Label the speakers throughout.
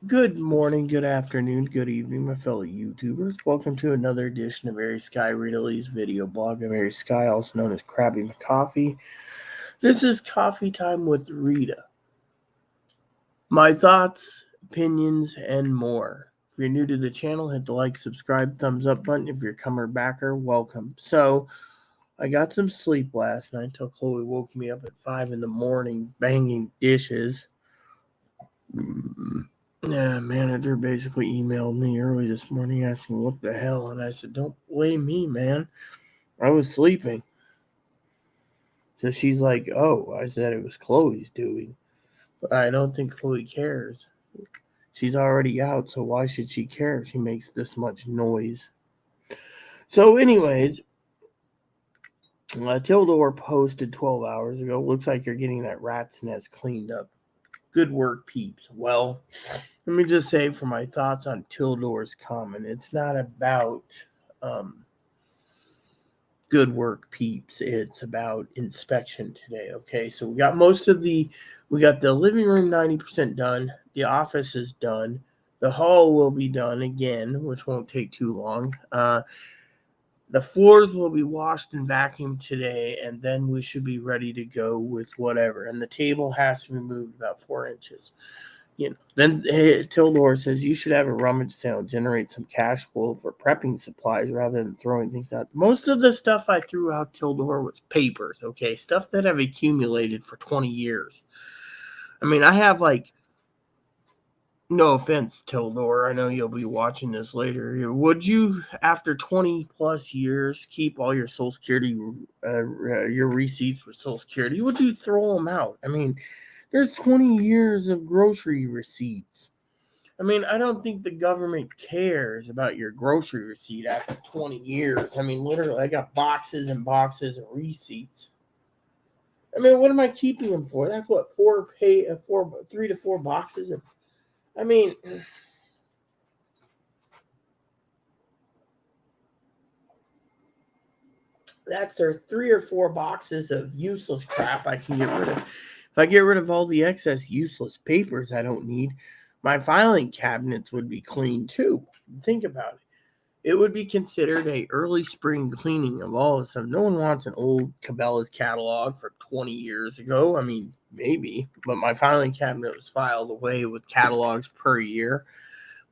Speaker 1: Good morning, good afternoon, good evening, my fellow YouTubers. Welcome to another edition of Mary Sky Rita Lee's video blog. I'm Mary Sky, also known as Krabby McCoffee. This is Coffee Time with Rita. My thoughts, opinions, and more. If you're new to the channel, hit the like, subscribe, thumbs up button. If you're a comer backer, welcome. So, I got some sleep last night until Chloe woke me up at 5 in the morning banging dishes. Yeah, manager basically emailed me early this morning asking what the hell, and I said, "Don't blame me, man. I was sleeping." So she's like, "Oh," I said it was Chloe's doing. But I don't think Chloe cares. She's already out, so why should she care if she makes this much noise? So, anyways, Tildor posted 12 hours ago. Looks like you're getting that rat's nest cleaned up. Good work, peeps. Well, let me just say for my thoughts on Tildor's comment, it's not about um, good work, peeps. It's about inspection today. Okay, so we got the living room 90% done. The office is done. The hall will be done again, which won't take too long. The floors will be washed and vacuumed today, and then we should be ready to go with whatever. And the table has to be moved about 4 inches. Then Tildor says you should have a rummage sale, generate some cash flow for prepping supplies rather than throwing things out. Most of the stuff I threw out, Tildor, was papers, okay? Stuff that have accumulated for 20 years. I mean, I have no offense, Tildor, I know you'll be watching this later. Would you, after 20 plus years, keep all your Social Security, your receipts with Social Security? Would you throw them out? I mean, there's 20 years of grocery receipts. I mean, I don't think the government cares about your grocery receipt after 20 years. I mean, literally, I got boxes and boxes of receipts. I mean, what am I keeping them for? That's what 3 to 4 boxes of. I mean, that's their 3 or 4 boxes of useless crap I can get rid of. If I get rid of all the excess useless papers I don't need, my filing cabinets would be clean too. Think about it. It would be considered a early spring cleaning of all of some. No one wants an old Cabela's catalog from 20 years ago. I mean, maybe, but my filing cabinet was filed away with catalogs per year.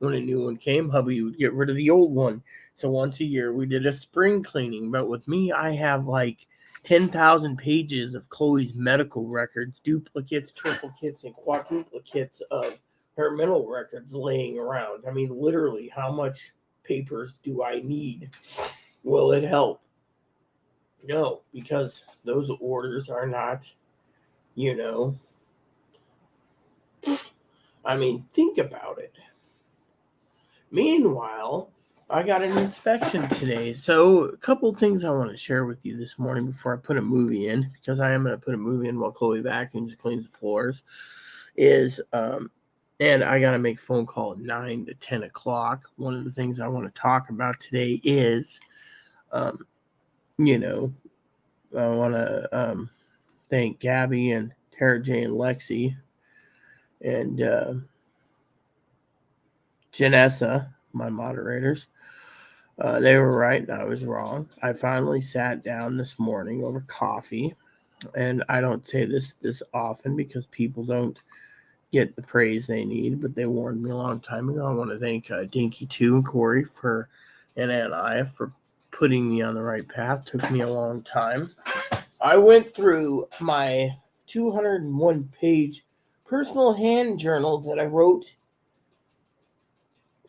Speaker 1: When a new one came, hubby would get rid of the old one. So once a year, we did a spring cleaning. But with me, I have like 10,000 pages of Chloe's medical records, duplicates, triplicates, and quadruplicates of her mental records laying around. I mean, literally, how much papers do I need? Will it help? No, because those orders are not, you know, I mean, think about it. Meanwhile, I got an inspection today. So, a couple things I want to share with you this morning before I put a movie in, because I am going to put a movie in while Chloe vacuums and cleans the floors. And I got to make a phone call at 9 to 10 o'clock. One of the things I want to talk about today is, um, you know, I want to thank Gabby and Tara J and Lexi and Janessa, my moderators. They were right and I was wrong. I finally sat down this morning over coffee, and I don't say this often because people don't get the praise they need, but they warned me a long time ago. I want to thank Dinky 2 and Corey and Anaya for putting me on the right path. Took me a long time. I went through my 201 page personal hand journal that I wrote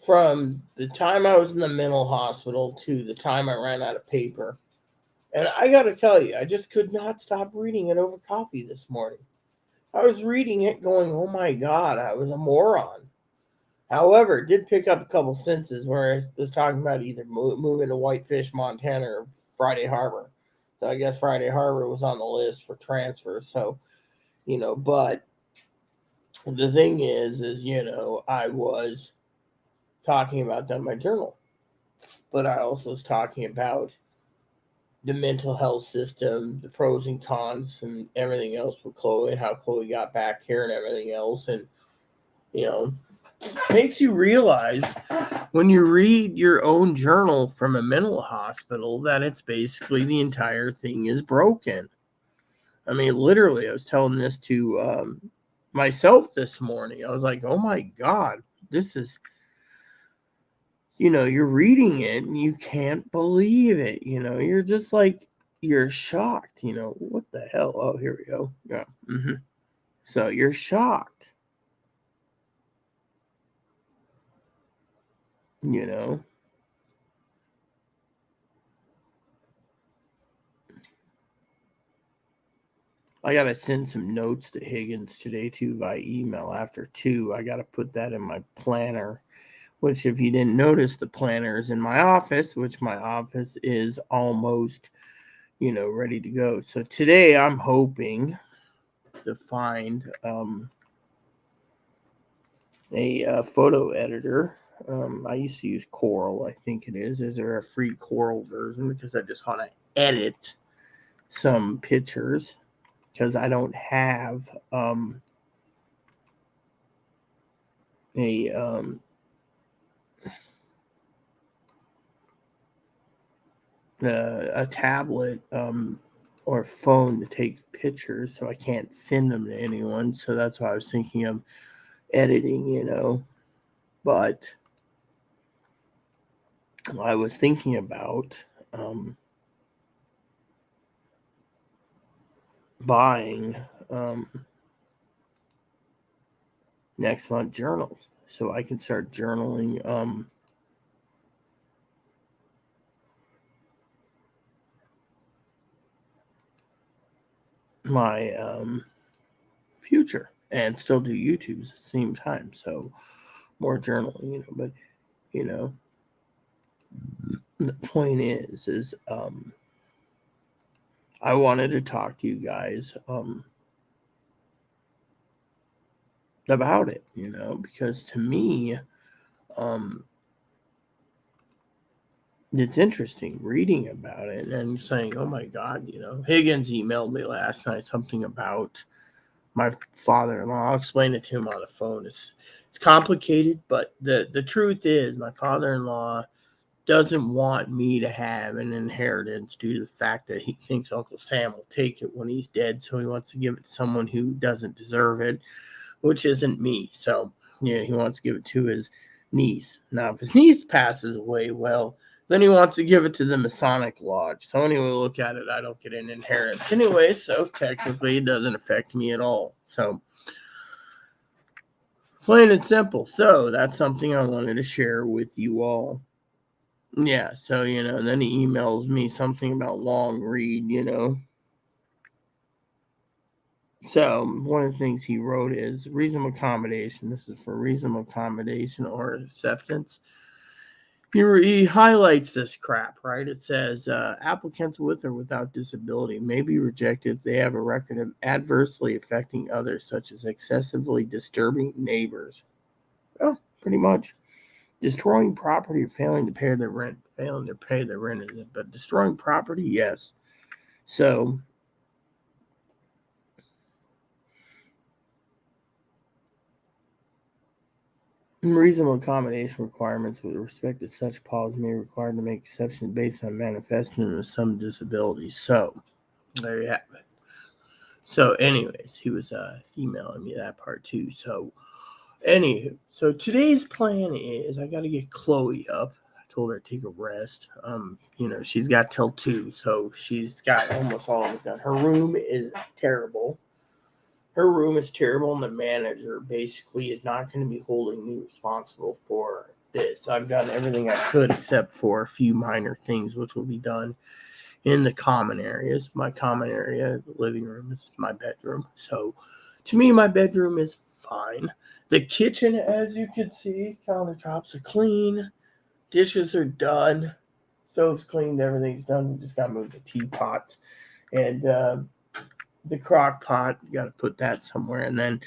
Speaker 1: from the time I was in the mental hospital to the time I ran out of paper. And I got to tell you, I just could not stop reading it over coffee this morning. I was reading it going, oh my God, I was a moron. However, it did pick up a couple sentences where I was talking about either moving to Whitefish, Montana or Friday Harbor. So I guess Friday Harbor was on the list for transfer. So, but the thing is, I was talking about that in my journal. But I also was talking about the mental health system, the pros and cons, and everything else with Chloe and how Chloe got back here and everything else. And, you know, makes you realize when you read your own journal from a mental hospital that it's basically the entire thing is broken. I mean, literally, I was telling this to myself this morning. I was like, oh my God, this is, you're reading it and you can't believe it. You're just like, you're shocked. What the hell? Oh, here we go. Yeah. So you're shocked. You know, I got to send some notes to Higgins today too by email after 2. I got to put that in my planner, which if you didn't notice, the planner is in my office, which my office is almost, ready to go. So today I'm hoping to find a photo editor. I used to use Coral, I think it is. Is there a free Coral version? Because I just want to edit some pictures because I don't have a tablet or phone to take pictures, so I can't send them to anyone. So that's why I was thinking of editing. But I was thinking about buying next month journals so I can start journaling my future and still do YouTubes at the same time. So more journaling, but the point is I wanted to talk to you guys about it, because to me, it's interesting reading about it and saying, oh my God, Higgins emailed me last night something about my father-in-law. I'll explain it to him on the phone. It's complicated, but the truth is my father-in-law doesn't want me to have an inheritance due to the fact that he thinks Uncle Sam will take it when he's dead. So he wants to give it to someone who doesn't deserve it, which isn't me. So, he wants to give it to his niece. Now, if his niece passes away, well, then he wants to give it to the Masonic Lodge. So anyway, look at it. I don't get an inheritance anyway, so technically it doesn't affect me at all. So, plain and simple. So that's something I wanted to share with you all. Yeah, so, then he emails me something about long read. So one of the things he wrote is reasonable accommodation. This is for reasonable accommodation or acceptance. He highlights this crap, right? It says applicants with or without disability may be rejected if they have a record of adversely affecting others, such as excessively disturbing neighbors. Well, pretty much. Destroying property or failing to pay their rent. Failing to pay their rent, but destroying property, yes. So reasonable accommodation requirements with respect to such policies may be required to make exceptions based on manifestation of some disability. So there you have it. So, anyways, he was emailing me that part too. So, anywho, so today's plan is I got to get Chloe up. I told her to take a rest. She's got till 2, so she's got almost all of it done. Her room is terrible. And the manager basically is not going to be holding me responsible for this. I've done everything I could except for a few minor things, which will be done in the common areas. My common area, the living room, is my bedroom. So to me, my bedroom is fine. The kitchen, as you can see, countertops are clean, dishes are done, stove's cleaned, everything's done. We just got to move the teapots and the crock pot. You got to put that somewhere, and then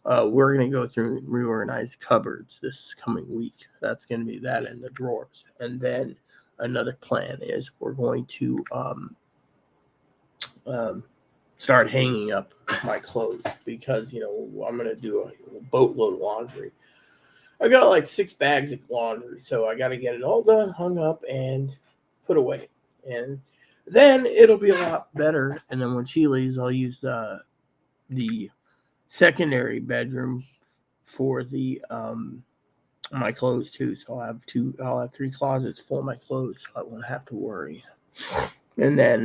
Speaker 1: we're going to go through and reorganize cupboards this coming week. That's going to be that in the drawers, and then another plan is we're going to start hanging up my clothes because I'm going to do a boatload of laundry. I got like 6 bags of laundry, so I got to get it all done, hung up, and put away. And then it'll be a lot better. And then when she leaves, I'll use the secondary bedroom for the my clothes too. So I'll have 3 closets full of my clothes, so I won't have to worry. And then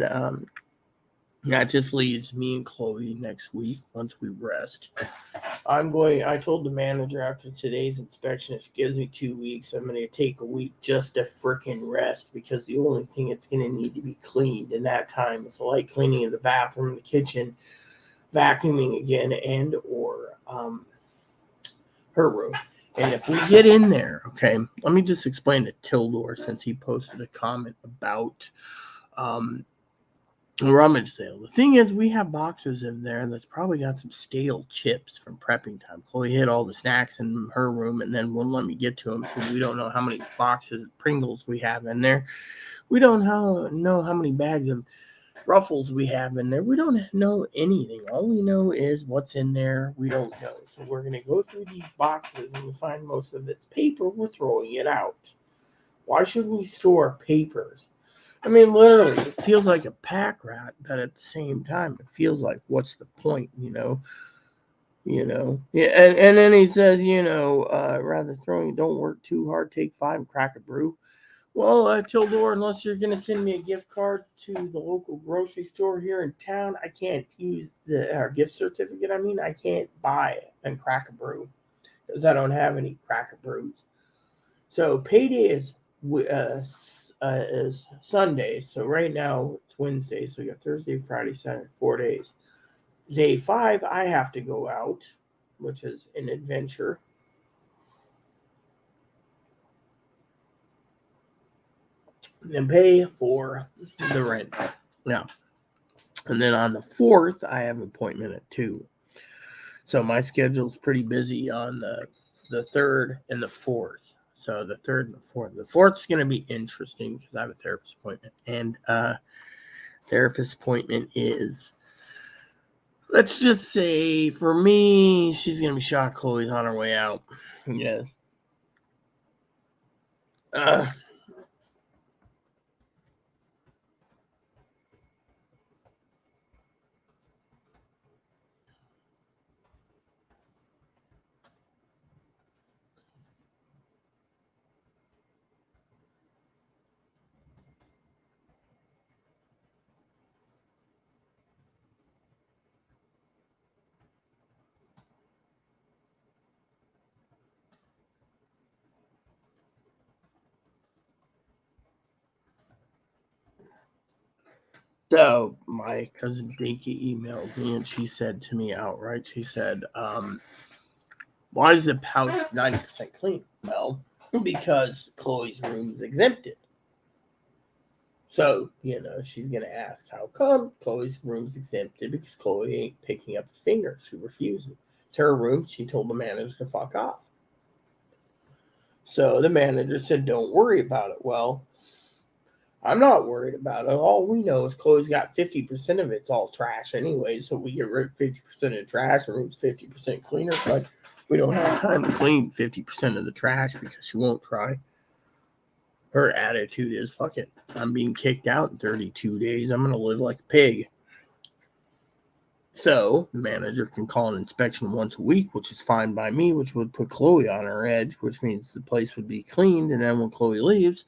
Speaker 1: that just leaves me and Chloe next week once we rest. I told the manager after today's inspection, if she gives me 2 weeks, I'm going to take a week just to frickin' rest, because the only thing it's going to need to be cleaned in that time is light cleaning of the bathroom, the kitchen, vacuuming again, and or her room. And if we get in there, okay, let me just explain to Tildor, since he posted a comment about rummage sale. The thing is, we have boxes in there that's probably got some stale chips from prepping time. Chloe hid all the snacks in her room and then wouldn't let me get to them, so we don't know how many boxes of Pringles we have in there. We don't know how many bags of Ruffles we have in there. We don't know anything. All we know is what's in there. We don't know. So we're going to go through these boxes, and we find most of it's paper. We're throwing it out. Why should we store papers? I mean, literally, it feels like a pack rat, but at the same time, it feels like, what's the point, Yeah, and then he says, rather throwing, don't work too hard, take 5 and crack a brew. Well, Tildor, unless you're going to send me a gift card to the local grocery store here in town, I can't use the gift certificate. I can't buy and crack a brew because I don't have any cracker brews. So payday is Sunday. So right now it's Wednesday. So you got Thursday, Friday, Saturday, 4 days. Day 5, I have to go out, which is an adventure. And pay for the rent. Now, and then on the 4th, I have an appointment at 2. So my schedule's pretty busy on the 3rd and the 4th. So the 3rd and the 4th. The 4th is going to be interesting because I have a therapist appointment. And therapist appointment is, let's just say, for me, she's going to be shocked Chloe's on her way out. Yes. So my cousin Dinky emailed me, and she said to me outright, she said, why is the house 90% clean? Well, because Chloe's room is exempted. So, she's going to ask, how come Chloe's room's exempted? Because Chloe ain't picking up a finger. She refuses. It's her room. She told the manager to fuck off. So the manager said, don't worry about it. Well, I'm not worried about it. All we know is Chloe's got 50% of it's all trash anyway. So we get rid of 50% of the trash. The room's 50% cleaner. But we don't have time to clean 50% of the trash because she won't try. Her attitude is, fuck it. I'm being kicked out in 32 days. I'm going to live like a pig. So the manager can call an inspection once a week, which is fine by me, which would put Chloe on her edge, which means the place would be cleaned. And then when Chloe leaves,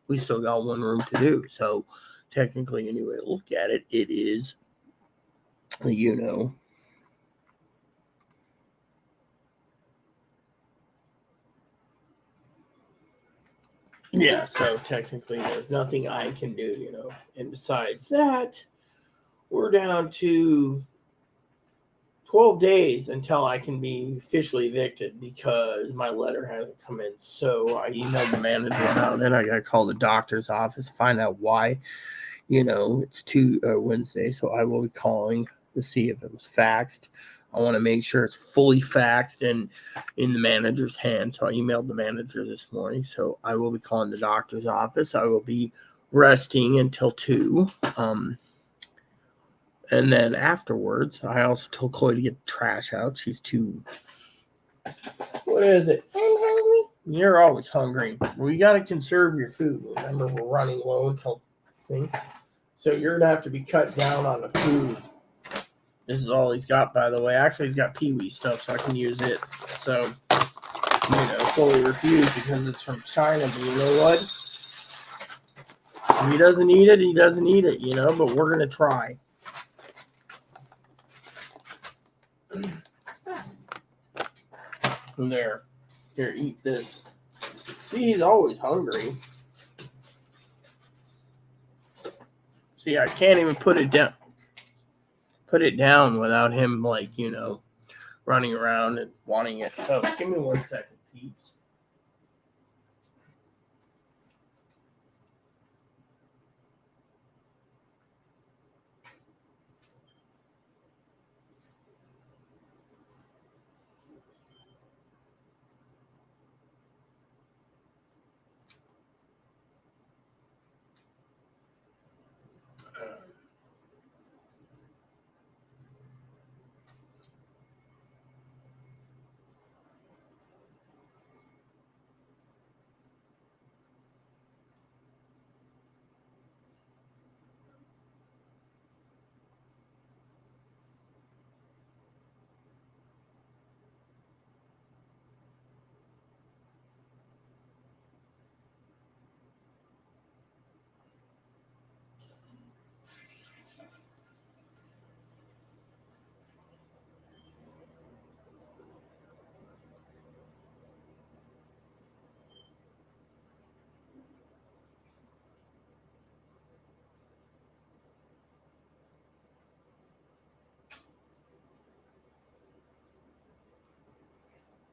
Speaker 1: we still got one room to do. So technically, anyway, look at it. It is, Yeah, so technically there's nothing I can do, And besides that, we're down to 12 days until I can be officially evicted because my letter hasn't come in. So I emailed the manager about it. I got to call the doctor's office, find out why. It's Wednesday, so I will be calling to see if it was faxed. I want to make sure it's fully faxed and in the manager's hand. So I emailed the manager this morning. So I will be calling the doctor's office. I will be resting until 2. And then afterwards, I also told Chloe to get the trash out. She's too... What is it? I'm hungry. You're always hungry. We got to conserve your food. Remember, we're running low until thing. So you're going to have to be cut down on the food. This is all he's got, by the way. Actually, he's got Pee-wee stuff, so I can use it. So, fully refused because it's from China. But you know what? If he doesn't eat it, he doesn't eat it, but we're going to try. And there. Here, eat this. See, he's always hungry. See, I can't even put it down without him, running around and wanting it. So, give me 1 second, peeps.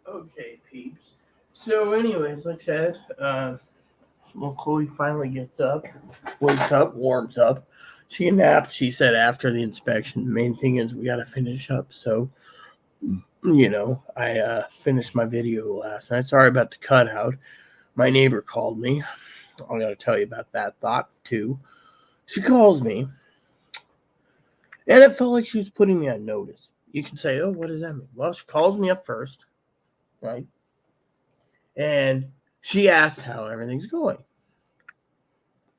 Speaker 1: Okay, peeps. So, anyways, like I said, Chloe finally gets up, wakes up, warms up. She naps, she said, after the inspection. The main thing is we got to finish up. So, I finished my video last night. Sorry about the cutout. My neighbor called me. I got to tell you about that thought, too. She calls me, and it felt like she was putting me on notice. You can say, oh, what does that mean? Well, she calls me up first, right? And she asked how everything's going.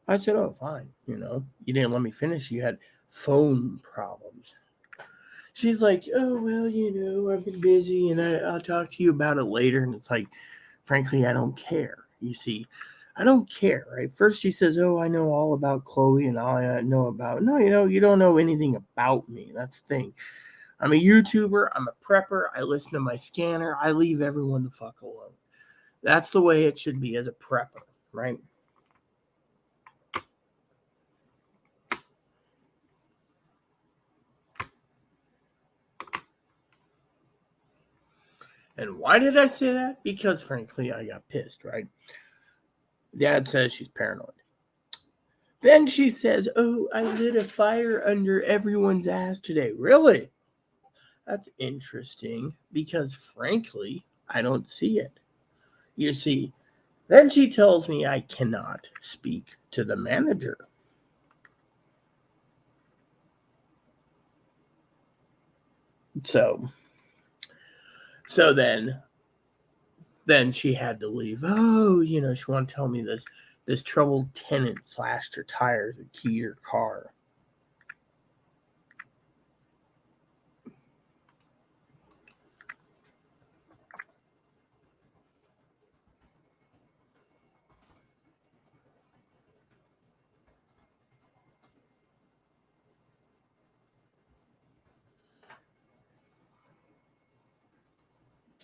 Speaker 1: I said, oh, fine. You didn't let me finish. You had phone problems. She's like, oh, well, I've been busy and I'll talk to you about it later. And it's like, frankly, I don't care. You see, I don't care, right? First she says, oh, I know all about Chloe and all I know about. No, you don't know anything about me. That's the thing. I'm a YouTuber. I'm a prepper. I listen to my scanner. I leave everyone the fuck alone. That's the way it should be as a prepper, right? And why did I say that? Because, frankly, I got pissed, right? Dad says she's paranoid. Then she says, oh, I lit a fire under everyone's ass today. Really? That's interesting because, frankly, I don't see it. You see, then she tells me I cannot speak to the manager. So then she had to leave. Oh, she wanted to tell me this troubled tenant slashed her tires and keyed her car.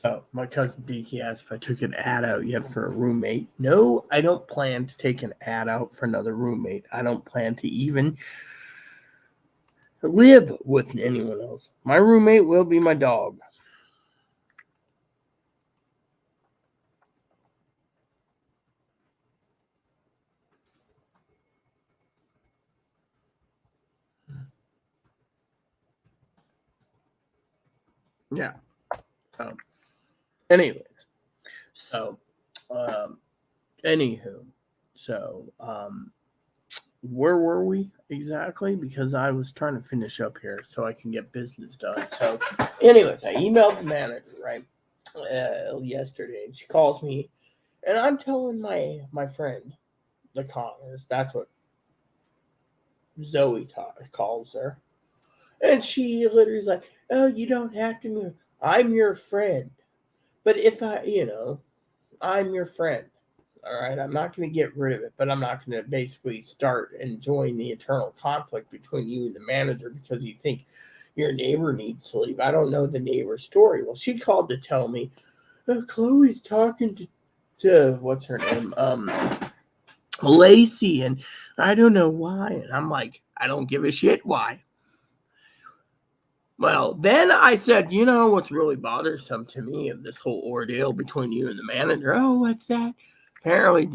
Speaker 1: Oh, my cousin Deaky asked if I took an ad out yet for a roommate. No, I don't plan to take an ad out for another roommate. I don't plan to even live with anyone else. My roommate will be my dog. Yeah. So, anyways. So, anywho. So, where were we exactly? Because I was trying to finish up here so I can get business done. So, anyways, I emailed the manager, right, yesterday, and she calls me And I'm telling my friend, the Connors, that's what Zoe calls her. And she literally is like, oh, you don't have to move. I'm your friend. But if I'm your friend. All right. I'm not going to get rid of it, but I'm not going to basically start enjoying the internal conflict between you and the manager because you think your neighbor needs to leave. I don't know the neighbor's story. Well, she called to tell me, oh, Chloe's talking to what's her name? Lacey, and I don't know why. And I'm like, I don't give a shit why. Well, then I said, you know what's really bothersome to me of this whole ordeal between you and the manager? Oh, what's that? Apparently,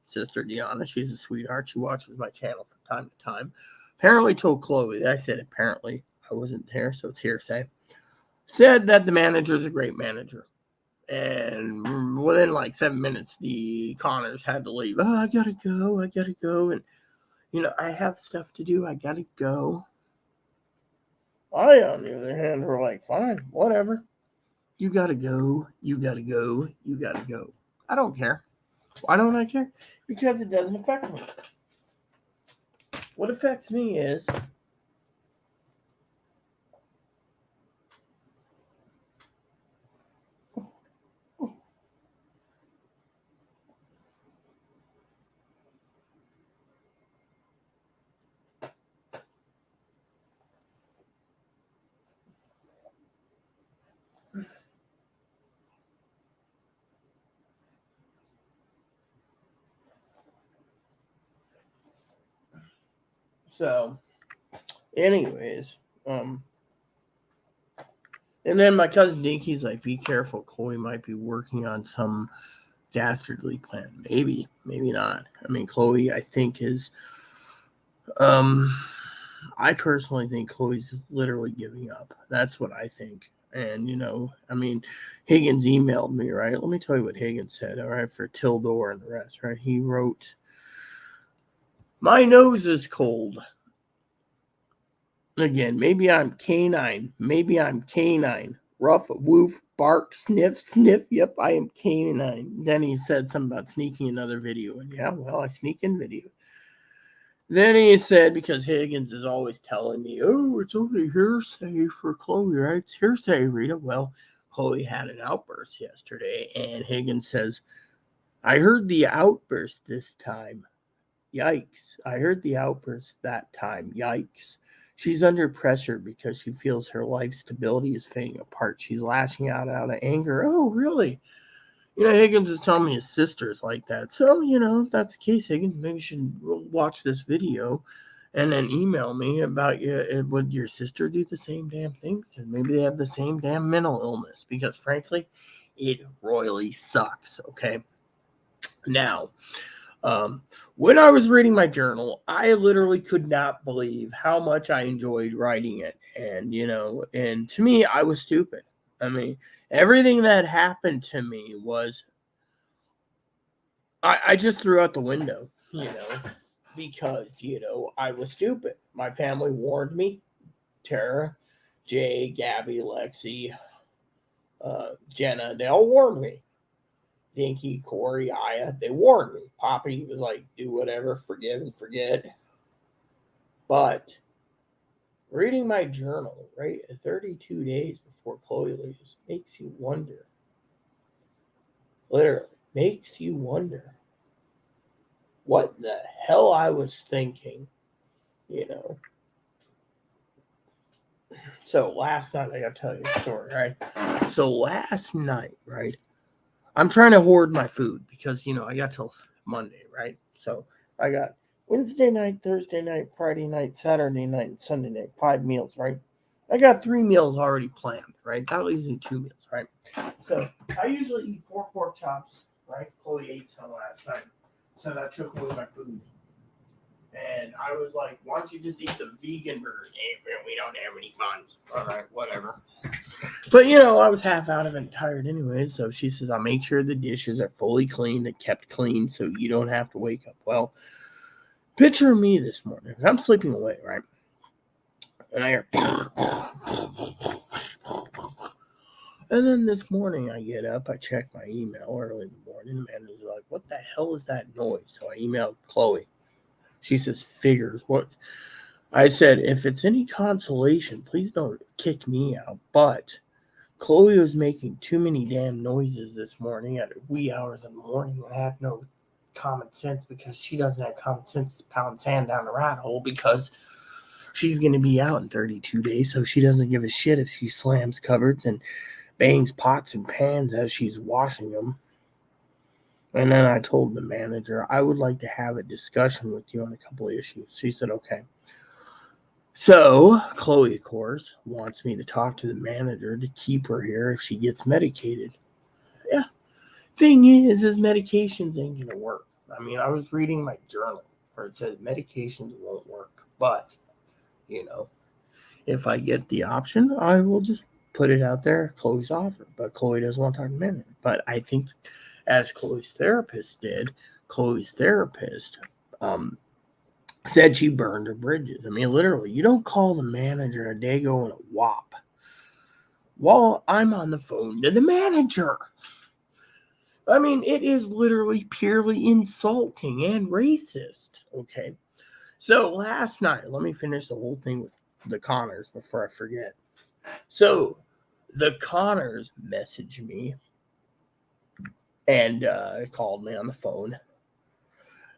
Speaker 1: sister Deanna, she's a sweetheart. She watches my channel from time to time. Apparently told Chloe, I said apparently, I wasn't there, so it's hearsay. Said that the manager's a great manager. And within like 7 minutes, the Connors had to leave. Oh, I gotta go. And, I have stuff to do. I gotta go. I, on the other hand, were like, fine, whatever. You gotta go. I don't care. Why don't I care? Because it doesn't affect me. What affects me is so. Anyways, and then my cousin Dinky's like, "Be careful, Chloe might be working on some dastardly plan. Maybe, maybe not. I mean, Chloe, I think is, I personally think Chloe's literally giving up. That's what I think. And I mean, Higgins emailed me, right? Let me tell you what Higgins said. All right, for Tildor and the rest, right? He wrote, "My nose is cold." Again, maybe I'm canine. Ruff, woof, bark, sniff, sniff. Yep, I am canine. Then he said something about sneaking another video. And yeah, well, I sneak in video. Then he said, because Higgins is always telling me, oh, it's only hearsay for Chloe, right? It's hearsay, Rita. Well, Chloe had an outburst yesterday. And Higgins says, I heard the outburst this time. Yikes. I heard the outburst that time. Yikes. She's under pressure because she feels her life stability is fading apart. She's lashing out of anger. Oh, really? Higgins is telling me his sister's like that. So, if that's the case, Higgins, maybe you should watch this video and then email me about you. Would your sister do the same damn thing? Because maybe they have the same damn mental illness. Because, frankly, it royally sucks, okay? Now, when I was reading my journal, I literally could not believe how much I enjoyed writing it. And, and to me, I was stupid. I mean, everything that happened to me was, I just threw out the window, because, I was stupid. My family warned me. Tara, Jay, Gabby, Lexi, Jenna, they all warned me. Dinky, Corey, Aya, they warned me. Poppy was like, do whatever, forgive and forget. But reading my journal, right, 32 days before Chloe leaves, makes you wonder. Literally, makes you wonder what the hell I was thinking, So last night, I got to tell you a story, right? So last night, right, I'm trying to hoard my food because, I got till Monday, right? So I got Wednesday night, Thursday night, Friday night, Saturday night, and Sunday night, 5 meals, right? I got 3 meals already planned, right? That leaves me 2 meals, right? So I usually eat 4 pork chops, right? Chloe ate some last night. So that took away my food. And I was like, why don't you just eat the vegan burger? We don't have any buns. All right, whatever. But, I was half out of it and tired anyway. So she says, I'll make sure the dishes are fully cleaned and kept clean so you don't have to wake up. Well, picture me this morning. I'm sleeping away, right? And I hear, And then this morning I get up, I check my email early in the morning. The manager's like, "What the hell is that noise?" So I emailed Chloe. She says, "Figures." What? I said, "If it's any consolation, please don't kick me out." But Chloe was making too many damn noises this morning at wee hours in the morning, and I had no common sense because she doesn't have common sense to pound sand down the rat hole because she's going to be out in 32 days, so she doesn't give a shit if she slams cupboards and bangs pots and pans as she's washing them. And then I told the manager, I would like to have a discussion with you on a couple of issues. She said, okay. So Chloe, of course, wants me to talk to the manager to keep her here if she gets medicated. Yeah. Thing is medications ain't going to work. I mean, I was reading my journal where it says medications won't work. But, you know, if I get the option, I will just put it out there. Chloe's offer. But Chloe doesn't want to talk to the manager. But I think as Chloe's therapist did, Chloe's therapist said she burned her bridges. I mean, literally, you don't call the manager a dago and a wop while I'm on the phone to the manager. I mean, it is literally purely insulting and racist. Okay. So last night, let me finish the whole thing with the Connors before I forget. So the Connors messaged me and called me on the phone.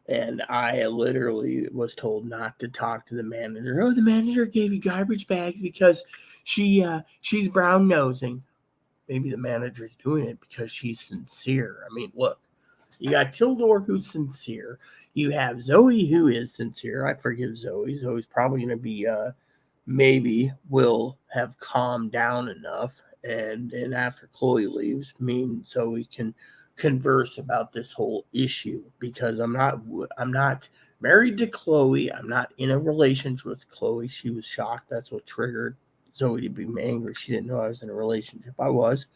Speaker 1: And I literally was told not to talk to the manager. Oh, the manager gave you garbage bags because she's brown nosing. Maybe the manager's doing it because she's sincere. I mean, look, you got Tildor who's sincere. You have Zoe who is sincere. I forgive Zoe. Zoe's probably going to be maybe will have calmed down enough, and after Chloe leaves, me and Zoe can converse about this whole issue because I'm not married to Chloe. I'm not in a relationship with Chloe. She was shocked. That's what triggered Zoe to be angry. She didn't know I was in a relationship. I was,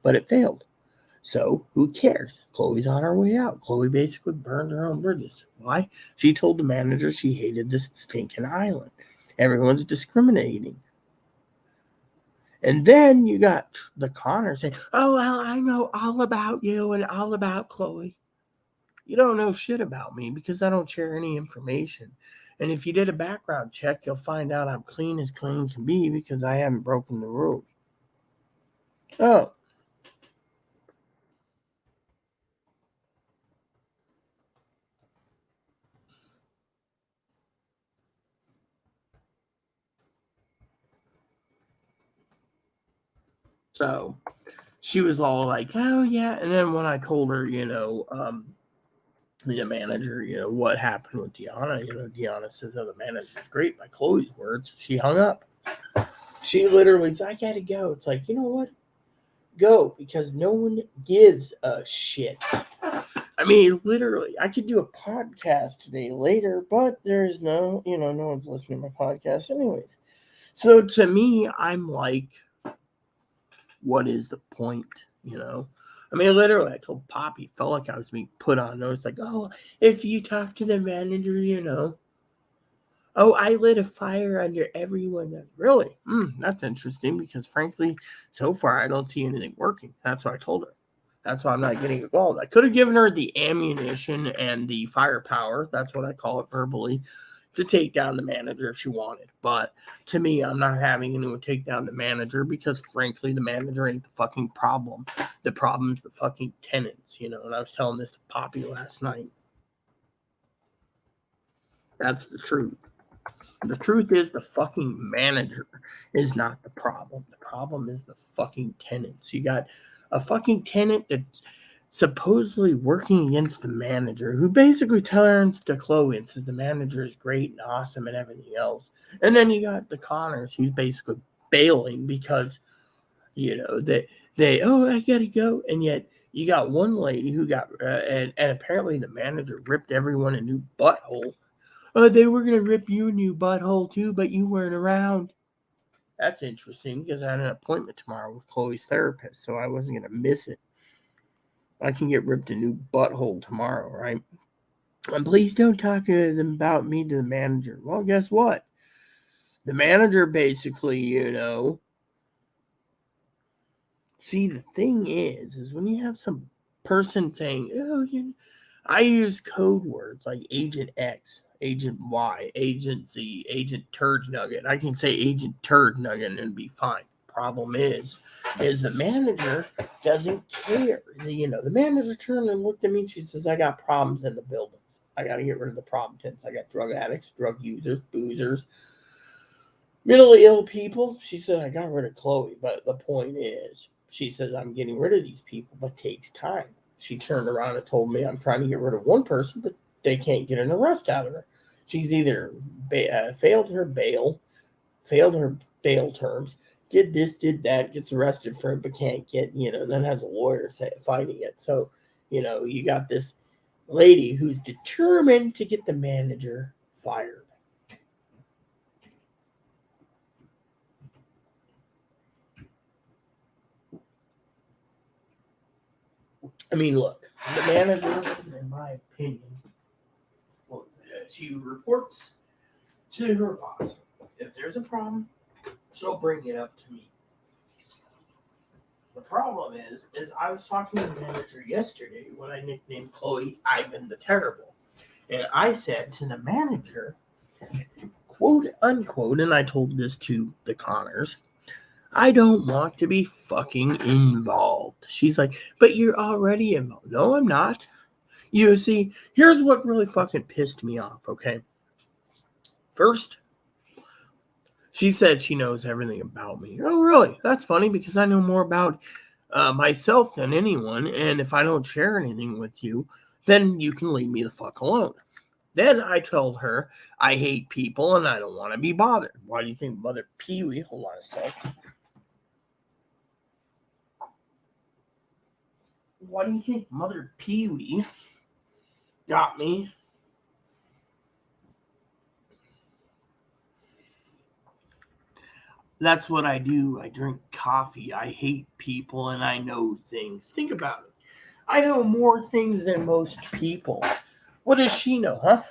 Speaker 1: but it failed. So who cares? Chloe's on her way out. Chloe basically burned her own bridges. Why? She told the manager she hated this stinking island. Everyone's discriminating. And then you got the Connor saying, "Oh, well, I know all about you and all about Chloe." You don't know shit about me because I don't share any information. And if you did a background check, you'll find out I'm clean as clean can be because I haven't broken the rules. Oh, so she was all like, "Oh, yeah." And then when I told her, the manager, what happened with Deanna, Deanna says, "Oh, the manager's great," by Chloe's words. She hung up. She literally said, "I gotta go." It's like, you know what? Go, because no one gives a shit. I mean, literally, I could do a podcast today later, but there's no one's listening to my podcast anyways. So to me, I'm like, what is the point? I mean, literally, I told Poppy, felt like I was being put on notice, like, oh, if you talk to the manager, oh, I lit a fire under everyone. Really? That's interesting because, frankly, so far I don't see anything working. That's what I told her. That's why I'm not getting involved. I could have given her the ammunition and the firepower. That's what I call it verbally, to take down the manager if she wanted. But to me, I'm not having anyone take down the manager because, frankly, the manager ain't the fucking problem. The problem's the fucking tenants, And I was telling this to Poppy last night. That's the truth. The truth is the fucking manager is not the problem. The problem is the fucking tenants. You got a fucking tenant that's supposedly working against the manager who basically turns to Chloe and says the manager is great and awesome and everything else. And then you got the Connors who's basically bailing because, oh, I gotta go. And yet you got one lady who got, and apparently the manager ripped everyone a new butthole. Oh, they were going to rip you a new butthole too, but you weren't around. That's interesting because I had an appointment tomorrow with Chloe's therapist, so I wasn't going to miss it. I can get ripped a new butthole tomorrow, right? And please don't talk to them about me to the manager. Well, guess what? The manager basically, See, the thing is when you have some person saying, oh, I use code words like Agent X, Agent Y, Agent Z, Agent Turd Nugget. I can say Agent Turd Nugget and it'd be fine. Problem is the manager doesn't care. The manager turned and looked at me and she says, I got problems in the buildings. I got to get rid of the problem tenants. I got drug addicts, drug users, boozers, mentally ill people. She said, I got rid of Chloe. But the point is, she says, I'm getting rid of these people, but it takes time. She turned around and told me I'm trying to get rid of one person, but they can't get an arrest out of her. She's either failed her bail terms, did this, did that, gets arrested for it, but can't get, then has a lawyer fighting it. So, you got this lady who's determined to get the manager fired. I mean, look, the manager, in my opinion, she reports to her boss. If there's a problem, she'll bring it up to me. The problem is I was talking to the manager yesterday when I nicknamed Chloe Ivan the Terrible. And I said to the manager, quote unquote, and I told this to the Connors, I don't want to be fucking involved. She's like, but you're already involved. No, I'm not. You see, here's what really fucking pissed me off, okay? First, she said she knows everything about me. Oh, really? That's funny because I know more about myself than anyone. And if I don't share anything with you, then you can leave me the fuck alone. Then I told her I hate people and I don't want to be bothered. Why do you think Mother Pee-wee, hold on a sec. Why do you think Mother Pee-wee got me? That's what I do. I drink coffee. I hate people and I know things. Think about it. I know more things than most people. What does she know, huh?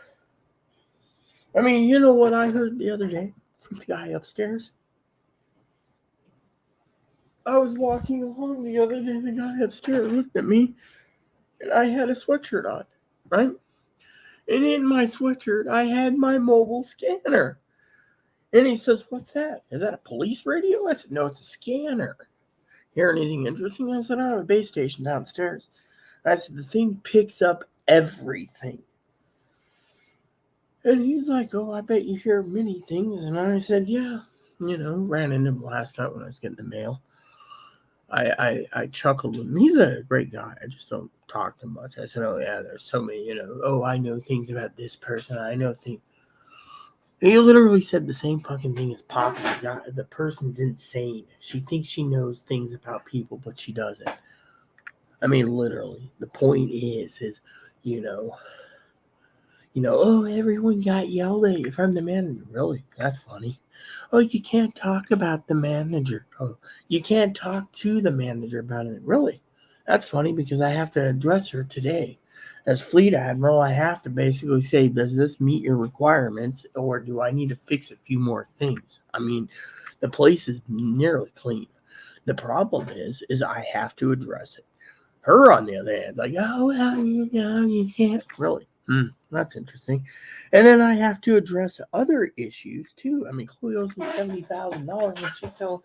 Speaker 1: I mean, you know what I heard the other day from the guy upstairs? I was walking along the other day, the guy upstairs looked at me, and I had a sweatshirt on, right? And in my sweatshirt, I had my mobile scanner. And he says, what's that? Is that a police radio? I said, no, it's a scanner. Hear anything interesting? I said, I have a base station downstairs. I said, the thing picks up everything. And he's like, oh, I bet you hear many things. And I said, yeah. Ran into him last night when I was getting the mail. I chuckled with him. He's a great guy. I just don't talk to him much. I said, oh, yeah, there's so many, oh, I know things about this person. I know things. He literally said the same fucking thing as Poppy. The person's insane. She thinks she knows things about people, but she doesn't. I mean, literally. The point is, oh, everyone got yelled at from the manager. Really? That's funny. Oh, you can't talk about the manager. Oh, you can't talk to the manager about it. Really? That's funny because I have to address her today. As Fleet Admiral, I have to basically say, does this meet your requirements or do I need to fix a few more things? I mean, the place is nearly clean. The problem is I have to address it. Her, on the other hand, like, oh, well, you can't. Really? That's interesting. And then I have to address other issues, too. I mean, Chloe owes me $70,000, and she's telling,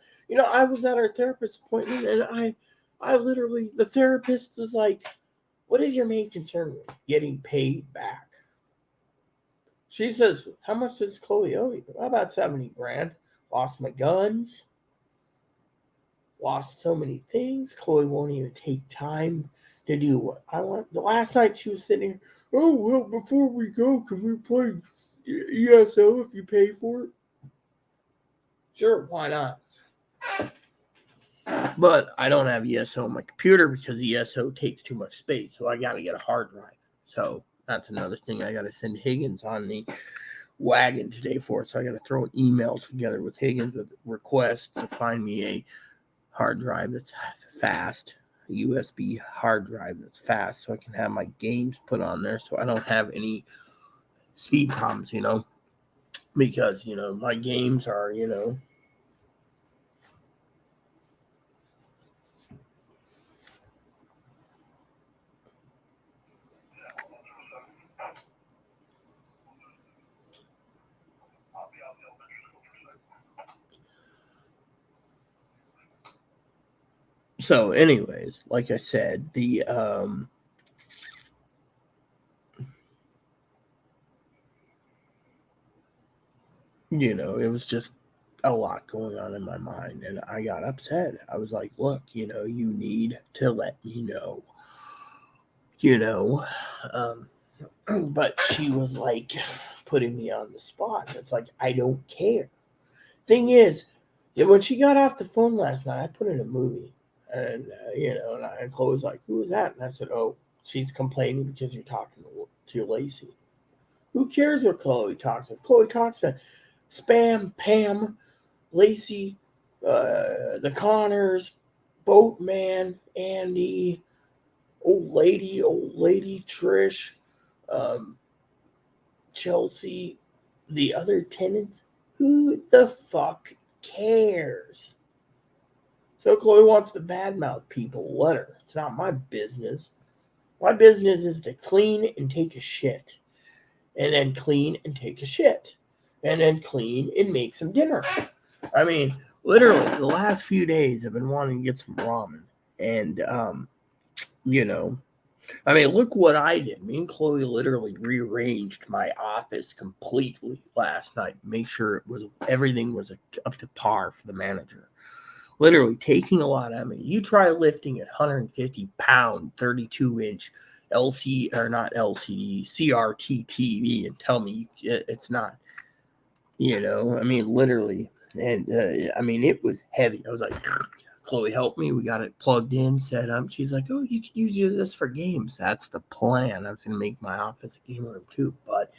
Speaker 1: I was at our therapist appointment, and I literally, the therapist was like, what is your main concern with getting paid back? She says, how much does Chloe owe you? About 70 grand. Lost my guns. Lost so many things. Chloe won't even take time to do what I want. The last night she was sitting here, oh, well, before we go, can we play ESO if you pay for it? Sure, why not? But I don't have ESO on my computer because ESO takes too much space, so I got to get a hard drive. So that's another thing I got to send Higgins on the wagon today for. So I got to throw an email together with Higgins with requests to find me a hard drive that's fast, a USB hard drive that's fast, so I can have my games put on there so I don't have any speed problems, because, my games are, So, anyways, like I said, it was just a lot going on in my mind, and I got upset. I was like, look, you need to let me know, you know. Um, but she was like putting me on the spot. It's like, I don't care. Thing is, when she got off the phone last night, I put in a movie, and and Chloe was like, "Who was that?" And I said, "Oh, she's complaining because you're talking to Lacey. Who cares what Chloe talks to? Chloe talks to Spam, Pam, Lacey, the Connors, Boatman, Andy, old lady, Trish, um, Chelsea, the other tenants. Who the fuck cares?" So Chloe wants to badmouth people. Let her. It's not my business. My business is to clean and take a shit. And then clean and take a shit. And then clean and make some dinner. I mean, literally, the last few days I've been wanting to get some ramen. And, look what I did. Me and Chloe literally rearranged my office completely last night. Make sure everything was up to par for the manager. Literally taking a lot out of me. You try lifting a 150-pound, 32-inch LC or not LCD CRT TV and tell me it's not. Literally, and it was heavy. I was like, Chloe, help me. We got it plugged in, set up. She's like, oh, you can use this for games. That's the plan. I was gonna make my office a game room too, but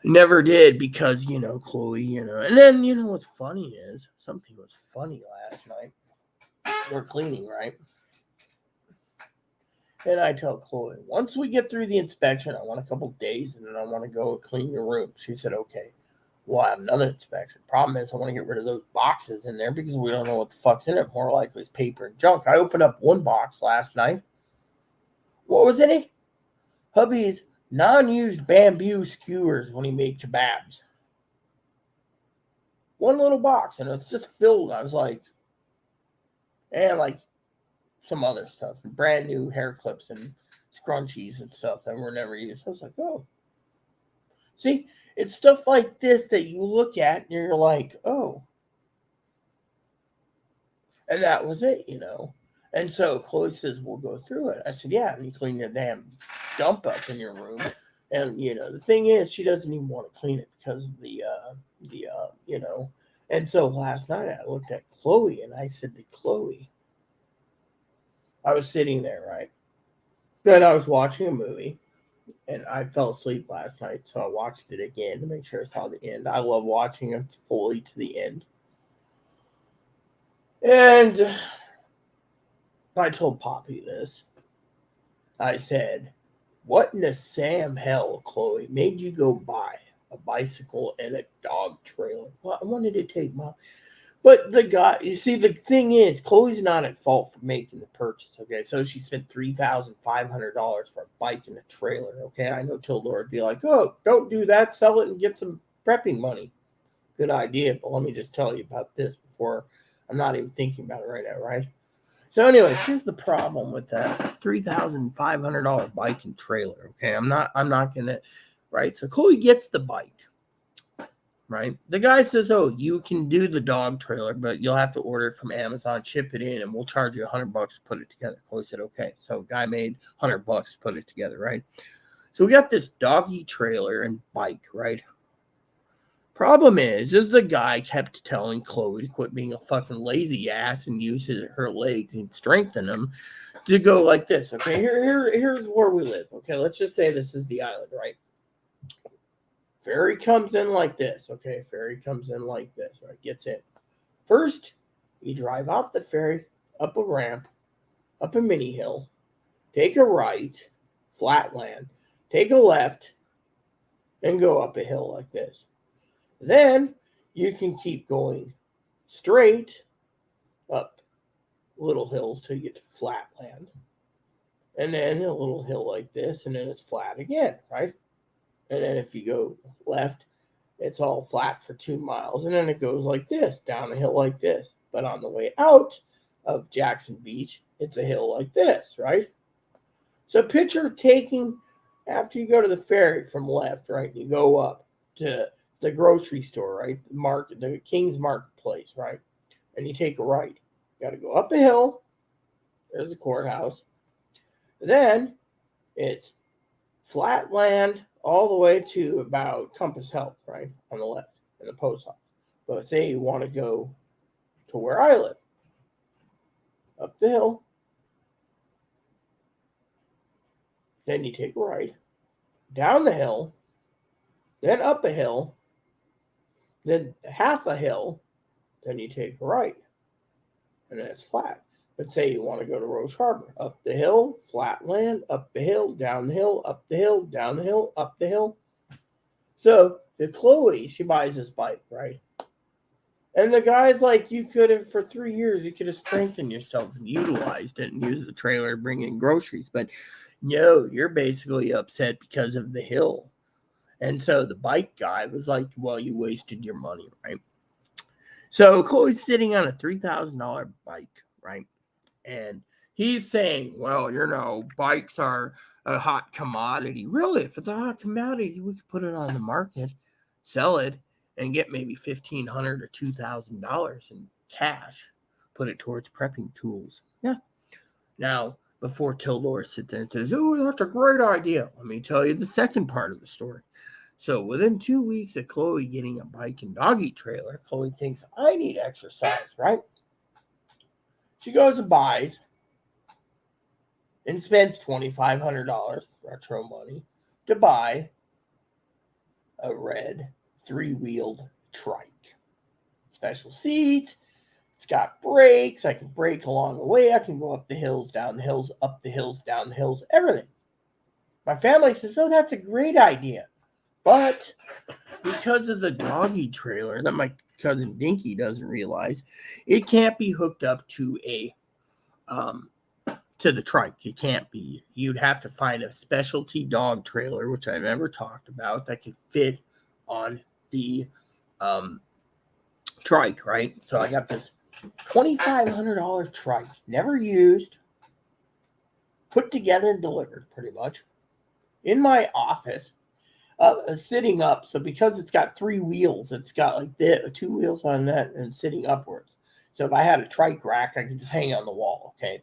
Speaker 1: never did because, Chloe, and then, what's funny is something was funny last night. We're cleaning, right? And I tell Chloe, once we get through the inspection, I want a couple days and then I want to go and clean your room. She said, okay, we'll have another inspection. Problem is, I want to get rid of those boxes in there because we don't know what the fuck's in it. More likely it's paper and junk. I opened up one box last night. What was in it? Hubby's non-used bamboo skewers when he made kebabs. One little box, and it's just filled. I was like, and like some other stuff, and brand new hair clips and scrunchies and stuff that were never used. I was like, oh, see, it's stuff like this that you look at and you're like, oh, and that was it, And so Chloe says, we'll go through it. I said, yeah, and you clean your damn dump up in your room. And, the thing is, she doesn't even want to clean it because of And so last night I looked at Chloe and I said to Chloe, I was sitting there, right? Then I was watching a movie and I fell asleep last night. So I watched it again to make sure I saw the end. I love watching it fully to the end. And I told Poppy this. I said, what in the Sam hell, Chloe, made you go buy a bicycle and a dog trailer? Well, I wanted to take Mom. But the guy, you see, the thing is, Chloe's not at fault for making the purchase, okay? So she spent $3,500 for a bike and a trailer, okay? I know Tildor would be like, oh, don't do that. Sell it and get some prepping money. Good idea, but let me just tell you about this before I'm not even thinking about it right now, right? So anyway, here's the problem with that $3,500 bike and trailer, okay? I'm not gonna, right? So Chloe gets the bike. Right? The guy says, oh, you can do the dog trailer, but you'll have to order it from Amazon, ship it in, and we'll charge you $100 to put it together. Chloe said, okay. So guy made $100 to put it together, right? So we got this doggy trailer and bike, right? Problem is the guy kept telling Chloe to quit being a fucking lazy ass and use her legs and strengthen them to go like this. Okay, here's where we live. Okay, let's just say this is the island, right? Ferry comes in like this, okay? Ferry comes in like this, right? Gets in. First, you drive off the ferry, up a ramp, up a mini hill, take a right, flat land, take a left, and go up a hill like this. Then you can keep going straight up little hills till you get to flat land. And then a little hill like this, and then it's flat again, right? And then if you go left, it's all flat for 2 miles. And then it goes like this, down a hill like this. But on the way out, of Jackson Beach, it's a hill like this, right? So picture taking, after you go to the ferry from left, right, you go up to the grocery store, right, the market, the King's Marketplace, right, and you take a right. You got to go up a hill. There's the courthouse. Then it's flat land all the way to about Compass Health, right, on the left, and the post office. But say you want to go to where I live, up the hill, then you take a right, down the hill, then up a hill, then half a hill, then you take a right, and then it's flat. But say you want to go to Rose Harbor, up the hill, flat land, up the hill, down the hill, up the hill, down the hill, up the hill. So the Chloe, she buys this bike, right? And the guy's like, you could have, for 3 years, you could have strengthened yourself and utilized it and used the trailer to bring in groceries. But no, you're basically upset because of the hill. And so the bike guy was like, well, you wasted your money, right? So Chloe's sitting on a $3,000 bike, right? And he's saying, well, bikes are a hot commodity. Really, if it's a hot commodity, we could put it on the market, sell it, and get maybe $1,500 or $2,000 in cash. Put it towards prepping tools. Yeah. Now, before Tildor sits there and says, oh, that's a great idea, let me tell you the second part of the story. So within 2 weeks of Chloe getting a bike and doggy trailer, Chloe thinks, I need exercise, right? She goes and buys and spends $2,500 retro money to buy a red 3-wheeled trike. Special seat. It's got brakes. I can brake along the way. I can go up the hills, down the hills, up the hills, down the hills, everything. My family says, oh, that's a great idea. But because of the doggy trailer that my cousin Dinky doesn't realize, it can't be hooked up to to the trike. It can't be. You'd have to find a specialty dog trailer, which I've never talked about, that could fit on the trike, right? So I got this $2,500 trike, never used, put together and delivered pretty much in my office. Sitting up, so because it's got 3 wheels, it's got like 2 wheels on that and sitting upwards. So if I had a trike rack, I could just hang on the wall, okay?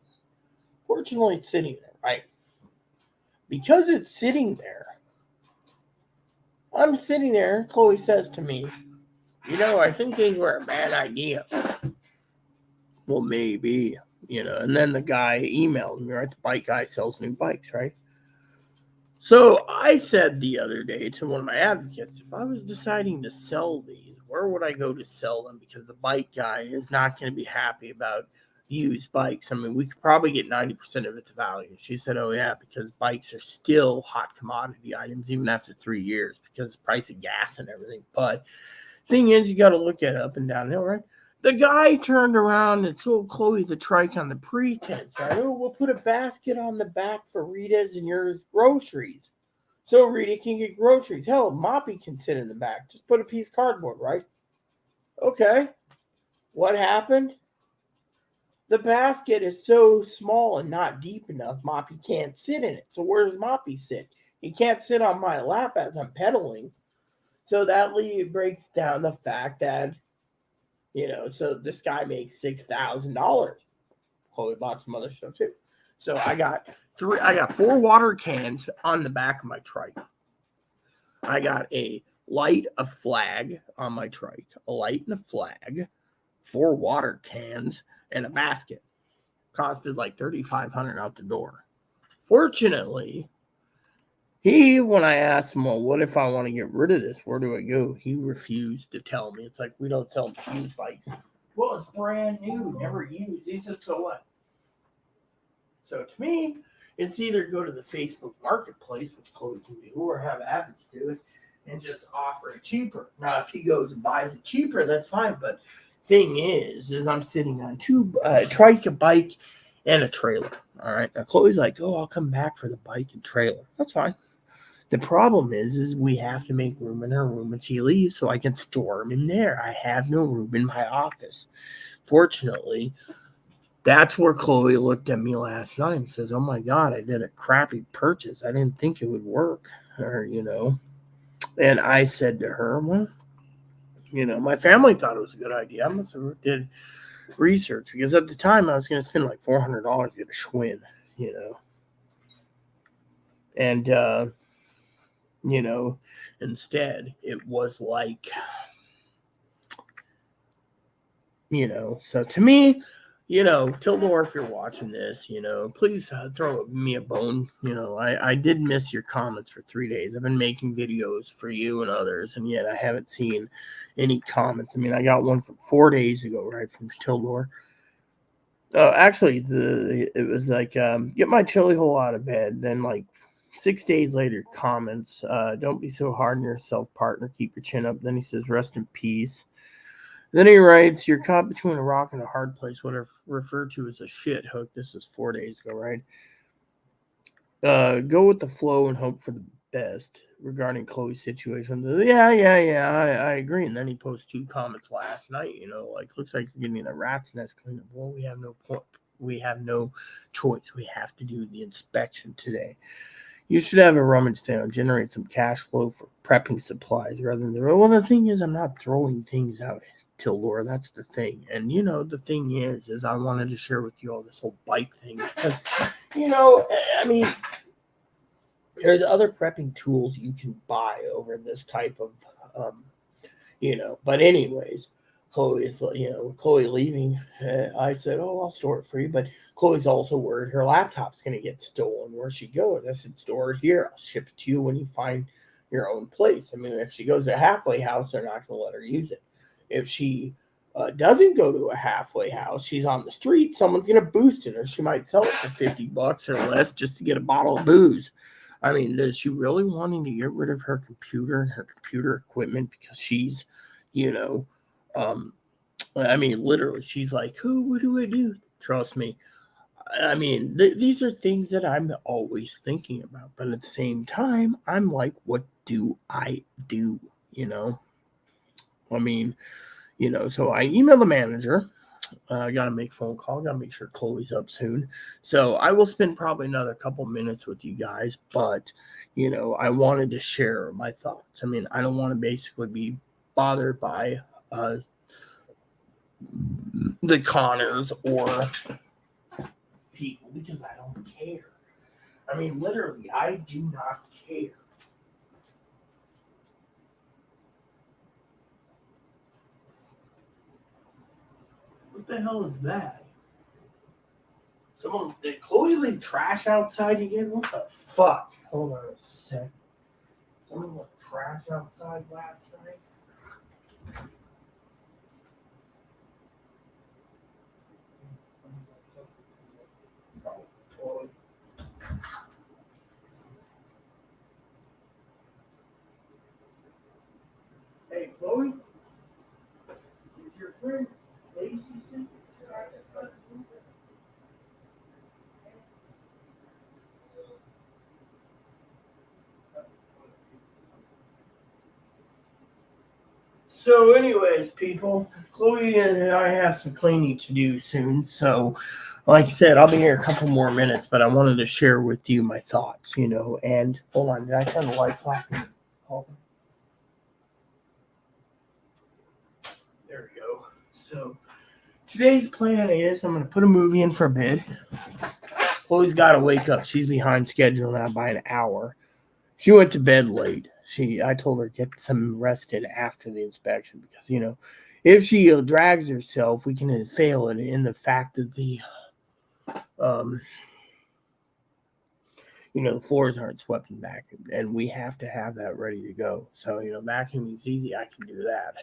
Speaker 1: Fortunately, it's sitting there, right? Because it's sitting there, I'm sitting there, and Chloe says to me, I think these were a bad idea. Well, maybe, and then the guy emailed me, right? The bike guy sells new bikes, right? So I said the other day to one of my advocates, if I was deciding to sell these, where would I go to sell them? Because the bike guy is not going to be happy about used bikes. I mean, we could probably get 90% of its value. She said, oh, yeah, because bikes are still hot commodity items, even after 3 years, because the price of gas and everything. But thing is, you got to look at it up and downhill, right? The guy turned around and sold Chloe the trike on the pretense, right? Oh, we'll put a basket on the back for Rita's and yours groceries. So Rita can get groceries. Hell, Moppy can sit in the back. Just put a piece of cardboard, right? Okay. What happened? The basket is so small and not deep enough, Moppy can't sit in it. So where does Moppy sit? He can't sit on my lap as I'm pedaling. So that breaks down the fact that so this guy makes $6,000. Chloe bought some other stuff too. So I got 4 water cans on the back of my trike. I got a light, a flag on my trike, a light and a flag, 4 water cans, and a basket. Costed like $3,500 out the door. Fortunately, when I asked him, well, what if I want to get rid of this? Where do I go? He refused to tell me. It's like, we don't sell used bikes. Well, it's brand new, never used. He said, so what? So to me, it's either go to the Facebook Marketplace, which Chloe can do, or have advocates do it and just offer it cheaper. Now, if he goes and buys it cheaper, that's fine. But thing is I'm sitting on 2 trike, a bike, and a trailer. All right. Now Chloe's like, oh, I'll come back for the bike and trailer. That's fine. The problem is we have to make room in her room when she leaves so I can store them in there. I have no room in my office. Fortunately, That's where Chloe looked at me last night and says, "Oh my God, I did a crappy purchase. I didn't think it would work." Or. And I said to her, "Well, my family thought it was a good idea. I must have did research because at the time I was going to spend like $400 to get a Schwinn, you know, and you know, instead it was like, so to me." Tildor, if you're watching this, please throw me a bone. I did miss your comments for 3 days. I've been making videos for you and others, and yet I haven't seen any comments. I mean, I got one from 4 days ago, right, from Tildor. Actually, it was like, get my chili hole out of bed. Then, like, 6 days later, comments, don't be so hard on yourself, partner. Keep your chin up. Then he says, rest in peace. Then he writes, you're caught between a rock and a hard place, what are referred to as a shit hook. This is 4 days ago, right? Go with the flow and hope for the best regarding Chloe's situation. Yeah, I agree. And then he posts 2 comments last night, like, looks like you're getting a rat's nest cleanup. Well, we have no point. We have no choice. We have to do the inspection today. You should have a rummage sale, generate some cash flow for prepping supplies rather than, well, the thing is, I'm not throwing things out till Laura. That's the thing. And the thing is I wanted to share with you all this whole bike thing because, I mean, there's other prepping tools you can buy over this type of, but anyways, Chloe leaving, I said, oh, I'll store it for you. But Chloe's also worried her laptop's going to get stolen where she goes. I said, store it here. I'll ship it to you when you find your own place. I mean, if she goes to a halfway house, they're not going to let her use it. If she doesn't go to a halfway house, she's on the street, someone's going to boost it, or she might sell it for $50 or less just to get a bottle of booze. I mean, is she really wanting to get rid of her computer and her computer equipment because she's, I mean, literally, she's like, what do I do? Trust me. I mean, these are things that I'm always thinking about. But at the same time, I'm like, what do I do? I mean, so I email the manager. I got to make phone call. Got to make sure Chloe's up soon. So I will spend probably another couple minutes with you guys. But, I wanted to share my thoughts. I mean, I don't want to basically be bothered by the Connors or people because I don't care. I mean, literally, I do not care. What the hell is that? Did Chloe leave trash outside again? What the fuck? Hold on a sec. Someone left trash outside last night? Hey, Chloe? Is your friend Lacey sent trash outside? So, anyways, people, Chloe and I have some cleaning to do soon. So, like I said, I'll be here a couple more minutes, but I wanted to share with you my thoughts, And hold on, did I turn the lights off? There we go. So, today's plan is I'm going to put a movie in for a bit. Chloe's got to wake up. She's behind schedule now by an hour. She went to bed late. I told her get some rest in after the inspection because if she drags herself, we can fail it in the fact that the the floors aren't swept and vacuumed, and we have to have that ready to go. So vacuuming is easy. I can do that,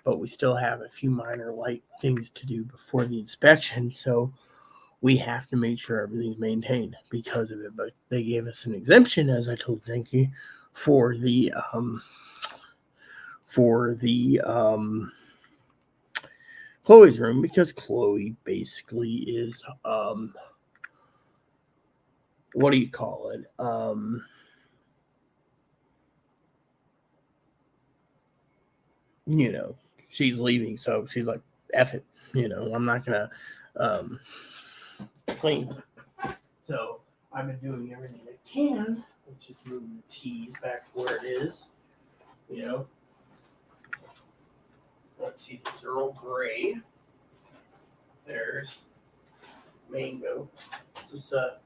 Speaker 1: but we still have a few minor light things to do before the inspection. So we have to make sure everything's maintained because of it. But they gave us an exemption, as I told Dinky, for the Chloe's room because Chloe basically is what do you call it? She's leaving, so she's like, F it, I'm not gonna clean. So I've been doing everything I can. Let's just move the T's back to where it is. You know. Let's see, there's Earl Grey. There's mango. This is there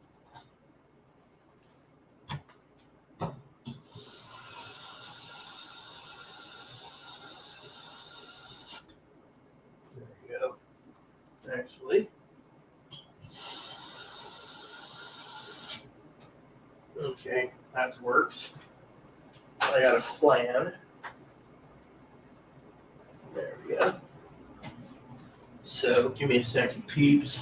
Speaker 1: you go. Actually. Okay, that works. I got a plan. There we go. So give me a second, peeps.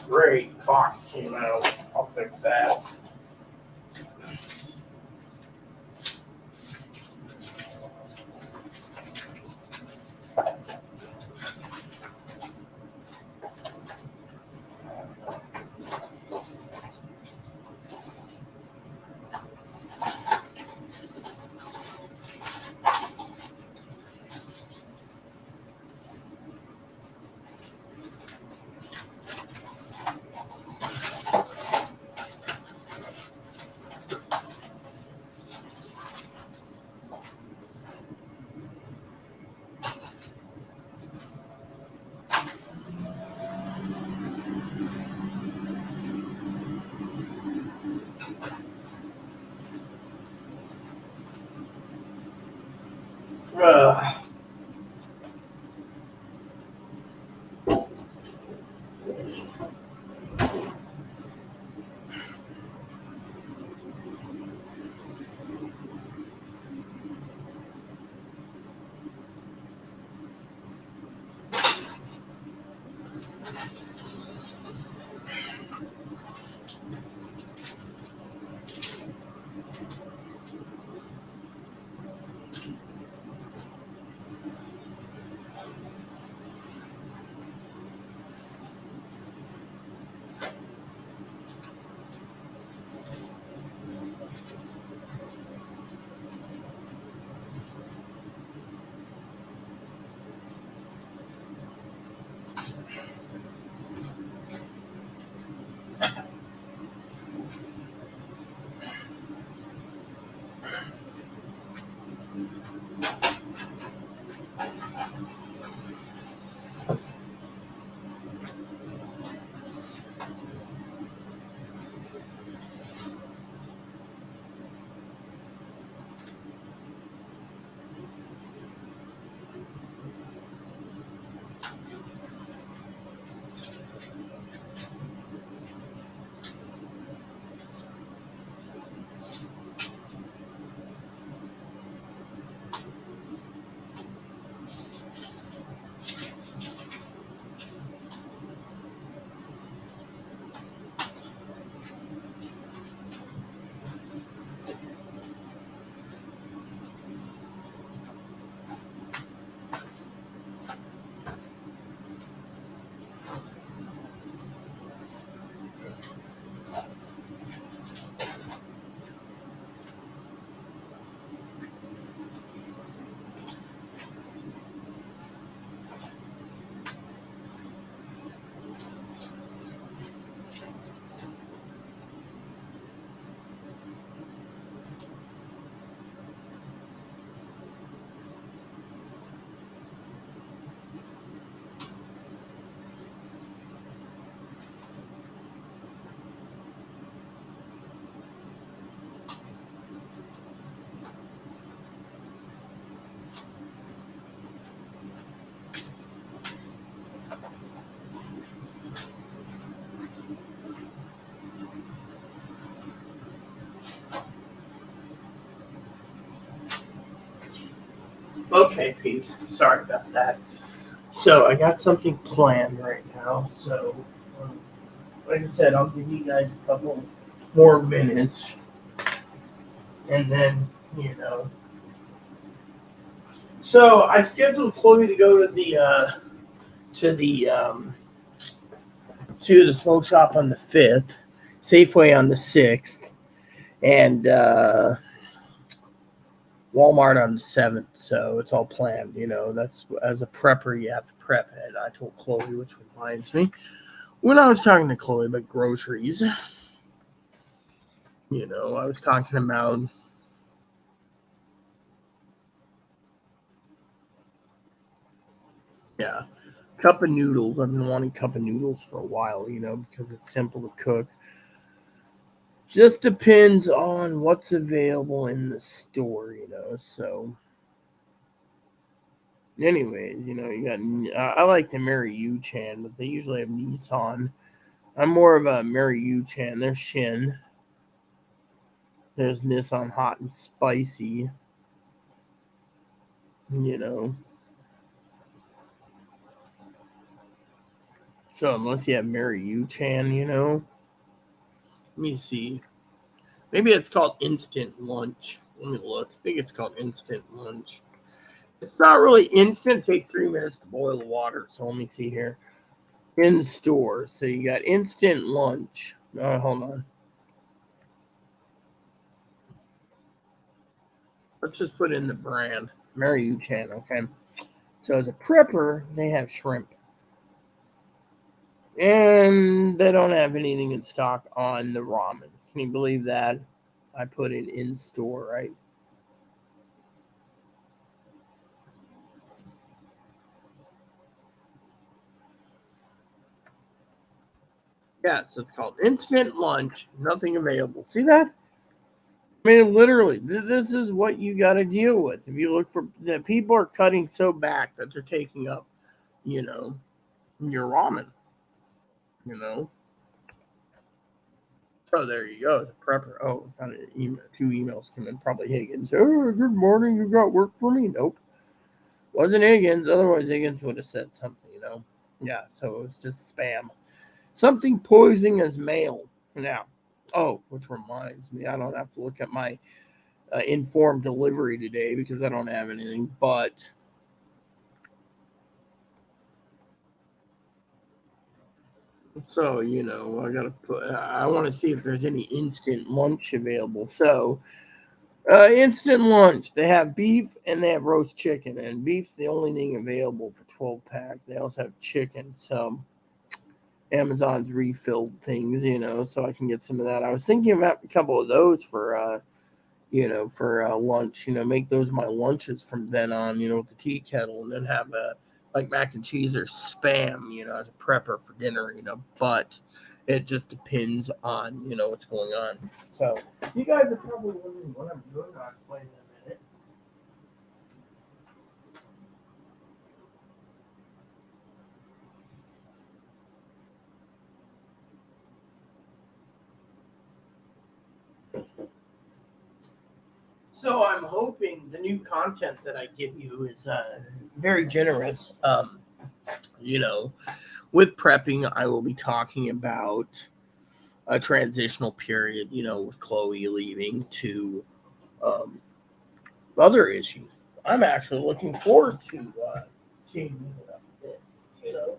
Speaker 1: Great, Fox came out. I'll fix that. Uh, okay, peeps. Sorry about that. So I got something planned right now. So, like I said, I'll give you guys a couple more minutes, and then you know. So I scheduled Chloe to go to the to the smoke shop on the 5th, Safeway on the 6th, and Walmart on the 7th, so it's all planned. That's as a prepper, you have to prep it. I told Chloe, which reminds me, when I was talking to Chloe about groceries, I was talking about, yeah, cup of noodles. I've been wanting cup of noodles for a while, because it's simple to cook. Just depends on what's available in the store, so anyways, you got. I like the Mary Yu Chan, but they usually have Nissan. I'm more of a Mary Yu Chan. There's Shin. There's Nissan Hot and Spicy. You know. So unless you have Mary Yu Chan, Let me see. Maybe it's called Instant Lunch. Let me look. I think it's called Instant Lunch. It's not really instant. It takes 3 minutes to boil the water. So let me see here. In store. So you got Instant Lunch. Hold on. Let's just put in the brand. Mary Yu Chan, okay? So as a prepper, they have shrimp. And they don't have anything in stock on the ramen. Can you believe that? I put it in store, right? Yeah, so it's called Instant Lunch. Nothing available. See that? I mean, literally, this is what you got to deal with. If you look for that, people are cutting so back that they're taking up, you know, your ramen. You know, so there you go. The prepper. Oh, got an email. Two emails came in. Probably Higgins. Oh, good morning. You got work for me? Nope, wasn't Higgins. Otherwise, Higgins would have said something. Yeah. So it was just spam. Something posing as mail. Now, oh, which reminds me, I don't have to look at my informed delivery today because I don't have anything. But so I gotta put. I want to see if there's any instant lunch available. So instant lunch. They have beef and they have roast chicken, and beef's the only thing available for 12 pack. They also have chicken. So Amazon's refilled things, so I can get some of that. I was thinking about a couple of those for lunch. Make those my lunches from then on. With the tea kettle, and then have like mac and cheese or spam. As a prepper for dinner. But it just depends on what's going on. So you guys are probably wondering what I'm doing. I'll explain in a minute. So I'm hoping the new content that I give you is very generous. You know, with prepping, I will be talking about a transitional period, with Chloe leaving to um, other issues. I'm actually looking forward to changing it up a bit, you know.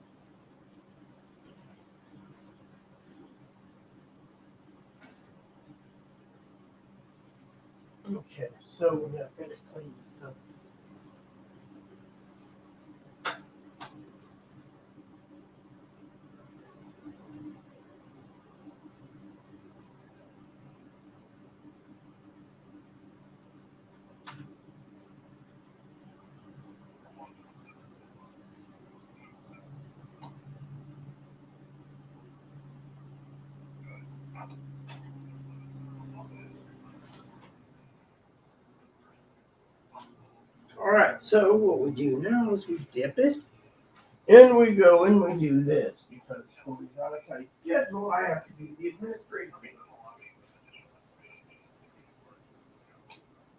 Speaker 1: Okay, so we're gonna finish cleaning. So, all right. So what we do now is we dip it, and we go and we do this because Chloe's on a tight schedule. I have to do the administrative thing.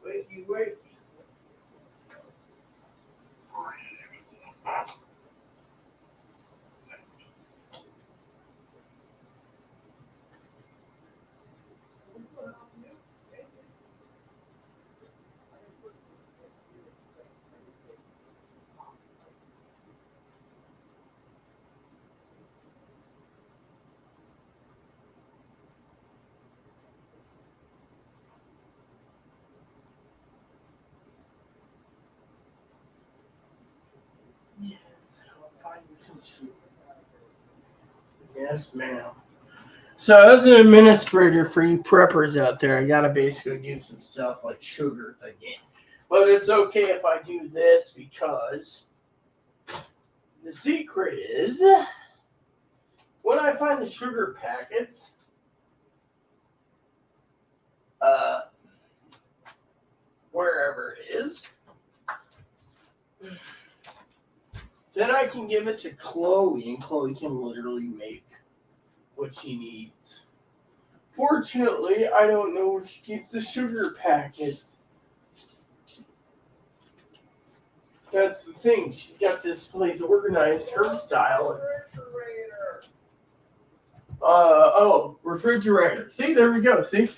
Speaker 1: Wait, you wait. Yes, I'll find you some sugar. Yes, ma'am. So, as an administrator for you preppers out there, I gotta basically do some stuff like sugar again. But it's okay if I do this because the secret is when I find the sugar packets, uh, wherever it is, then I can give it to Chloe, and Chloe can literally make what she needs. Fortunately, I don't know where she keeps the sugar packets. That's the thing. She's got this place organized her style. Refrigerator. See, there we go. See,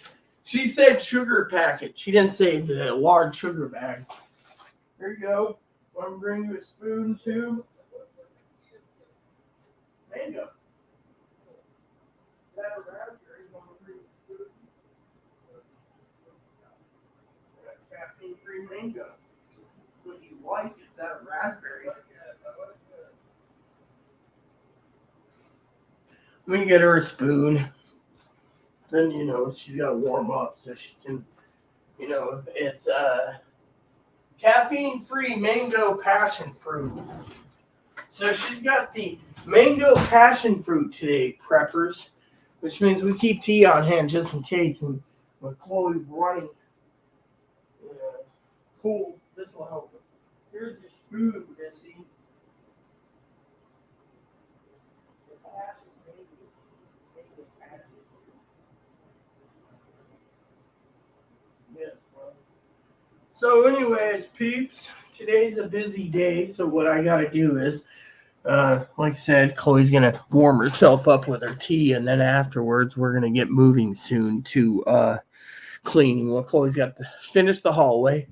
Speaker 1: she said sugar packet. She didn't say the large sugar bag. There you go. Want to bring you a spoon too? Mango. Is that a raspberry? Want to bring you a spoon? Caffeine-free mango. What do you like? Is that a raspberry? Let me get her a spoon. Then she's got to warm up so she can. It's caffeine-free mango passion fruit. So she's got the mango passion fruit today, preppers, which means we keep tea on hand just in case. And when Chloe's running cool, this will help her. Here's the spoon, Missy. Yes, well. So, anyways, peeps, today's a busy day. So what I gotta do is, like I said, Chloe's gonna warm herself up with her tea, and then afterwards we're gonna get moving soon to cleaning. Well, Chloe's got to finish the hallway,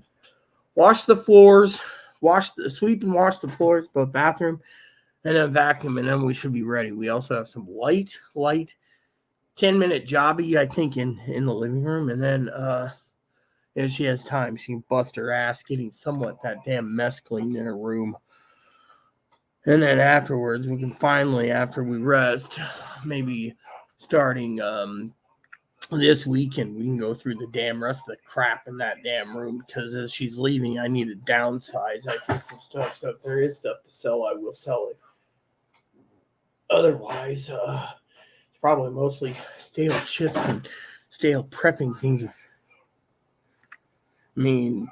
Speaker 1: wash the floors, sweep and wash the floors, both bathroom, and then vacuum, and then we should be ready. We also have some light 10-minute jobby, I think, in the living room, and then if she has time, she can bust her ass getting somewhat that damn mess cleaned in her room. And then afterwards, we can finally, after we rest, maybe starting this weekend, we can go through the damn rest of the crap in that damn room because as she's leaving, I need to downsize. I think some stuff. So if there is stuff to sell, I will sell it. Otherwise, it's probably mostly stale chips and stale prepping things. I mean,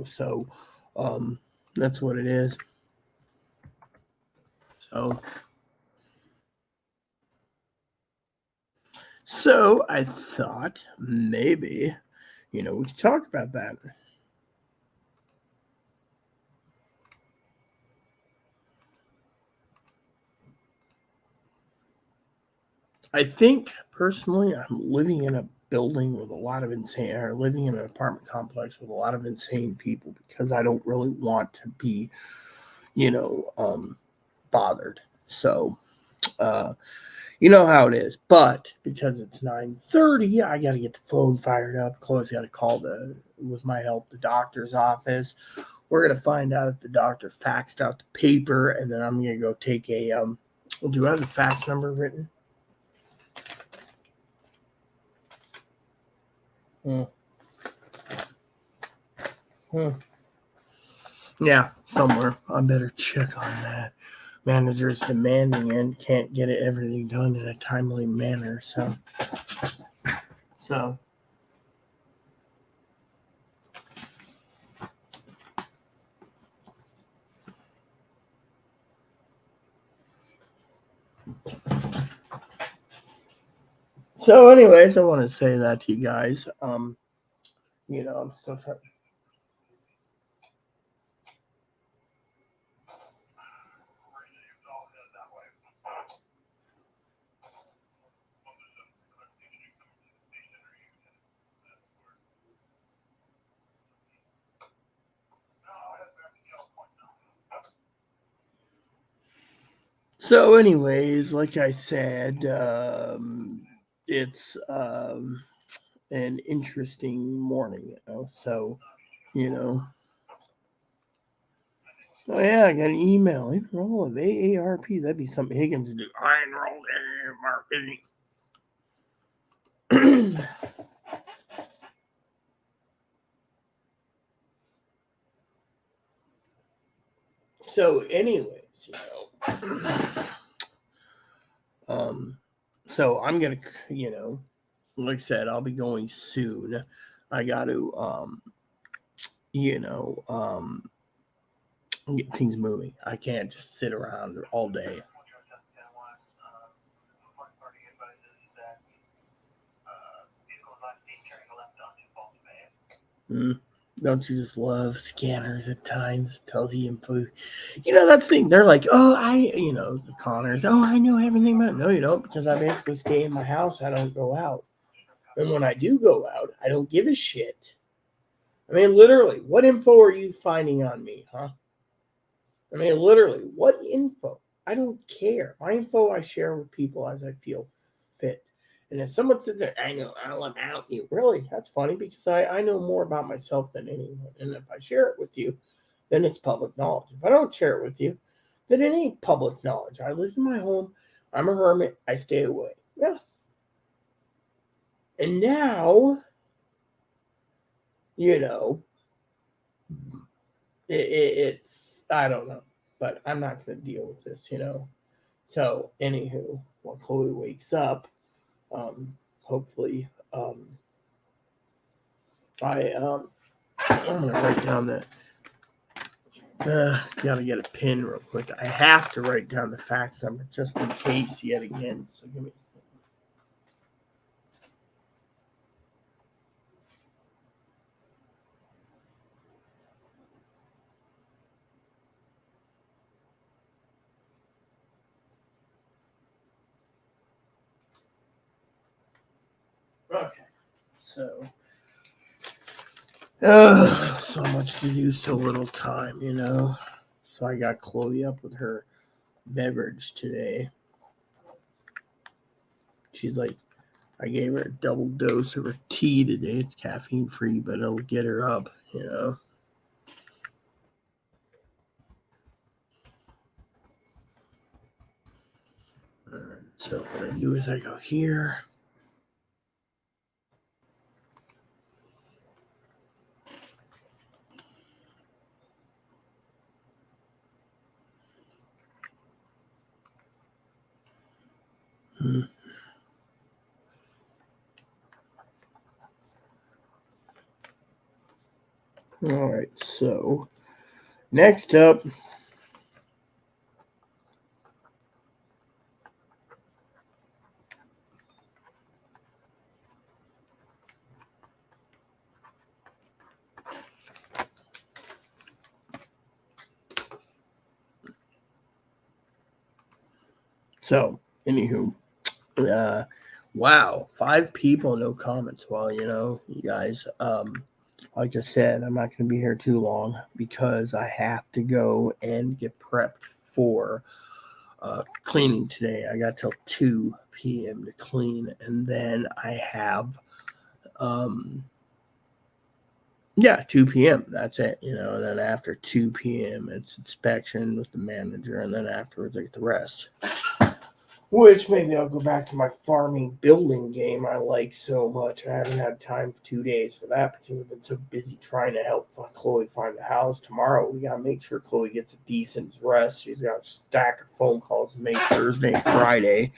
Speaker 1: so that's what it is. So I thought maybe, we could talk about that. I think personally, I'm living in a building with a lot of insane, or living in an apartment complex with a lot of insane people because I don't really want to be, bothered. So, you know how it is. But because it's 9:30, I got to get the phone fired up. Chloe's got to call with my help, the doctor's office. We're gonna find out if the doctor faxed out the paper, and then I'm gonna go take a. Do I have the fax number written? Hmm. Yeah, somewhere. I better check on that. Manager's demanding and can't get everything done in a timely manner. So. So, anyways, I want to say that to you guys. I'm still trying. So, anyways, like I said, it's an interesting morning, So, you know. Oh yeah, I got an email. Enroll of AARP. That'd be something Higgins would do. I enrolled in marketing. So, anyways, um, so I'm gonna, like I said, I'll be going soon. I got to, you know, um, get things moving. I can't just sit around all day. Mm. Don't you just love scanners at times? Tells you info. That's the thing. They're like, oh, the Connors. Oh, I know everything about. No, you don't, because I basically stay in my house. I don't go out. And when I do go out, I don't give a shit. I mean, literally, what info are you finding on me, huh? I mean, literally, what info? I don't care. My info I share with people as I feel fit. And if someone sits there, I know all about you. Really? That's funny because I know more about myself than anyone. And if I share it with you, then it's public knowledge. If I don't share it with you, then it ain't public knowledge. I live in my home. I'm a hermit. I stay away. Yeah. And now, you know, it's, I don't know. But I'm not going to deal with this. So, anywho, while Chloe wakes up, hopefully, I I'm gonna write down the. Gotta get a pen real quick. I have to write down the fax number just in case yet again. So give me. Okay. So. So much to do, so little time. So I got Chloe up with her beverage today. She's like, I gave her a double dose of her tea today. It's caffeine free, but it'll get her up. So what I do is I go here. Hmm. All right, so next up, so anywho, wow, 5 people, no comments. Well, you guys, like I said, I'm not going to be here too long because I have to go and get prepped for cleaning today. I got till 2 p.m. to clean, and then I have um, yeah, 2 p.m. That's it. And then after 2 p.m., it's inspection with the manager, and then afterwards, I get the rest. Which maybe I'll go back to my farming building game I like so much. I haven't had time for 2 days for that because I've been so busy trying to help Chloe find a house. Tomorrow, we got to make sure Chloe gets a decent rest. She's got a stack of phone calls to make Thursday and Friday.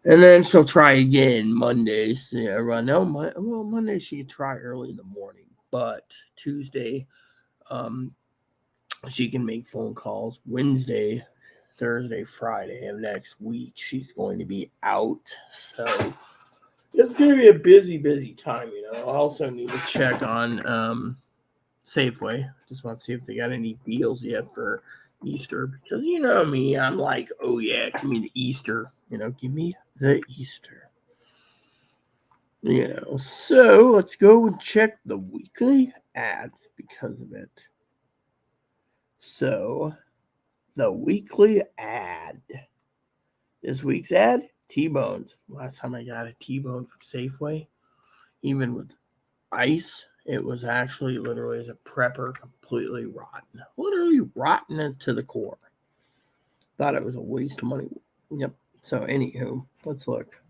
Speaker 1: And then she'll try again Mondays. Yeah, no, Monday she can try early in the morning. But Tuesday, she can make phone calls. Wednesday, Thursday, Friday of next week, she's going to be out. So it's going to be a busy, busy time. I also need to check on Safeway. Just want to see if they got any deals yet for Easter. Because you know me, I'm like, oh yeah, give me the Easter. Give me the Easter. So let's go and check the weekly ads because of it. So, the weekly ad. This week's ad, T-Bones. Last time I got a T-Bone from Safeway, even with ice, it was actually literally as a prepper completely rotten. Literally rotten to the core. Thought it was a waste of money. Yep. So anywho, let's look.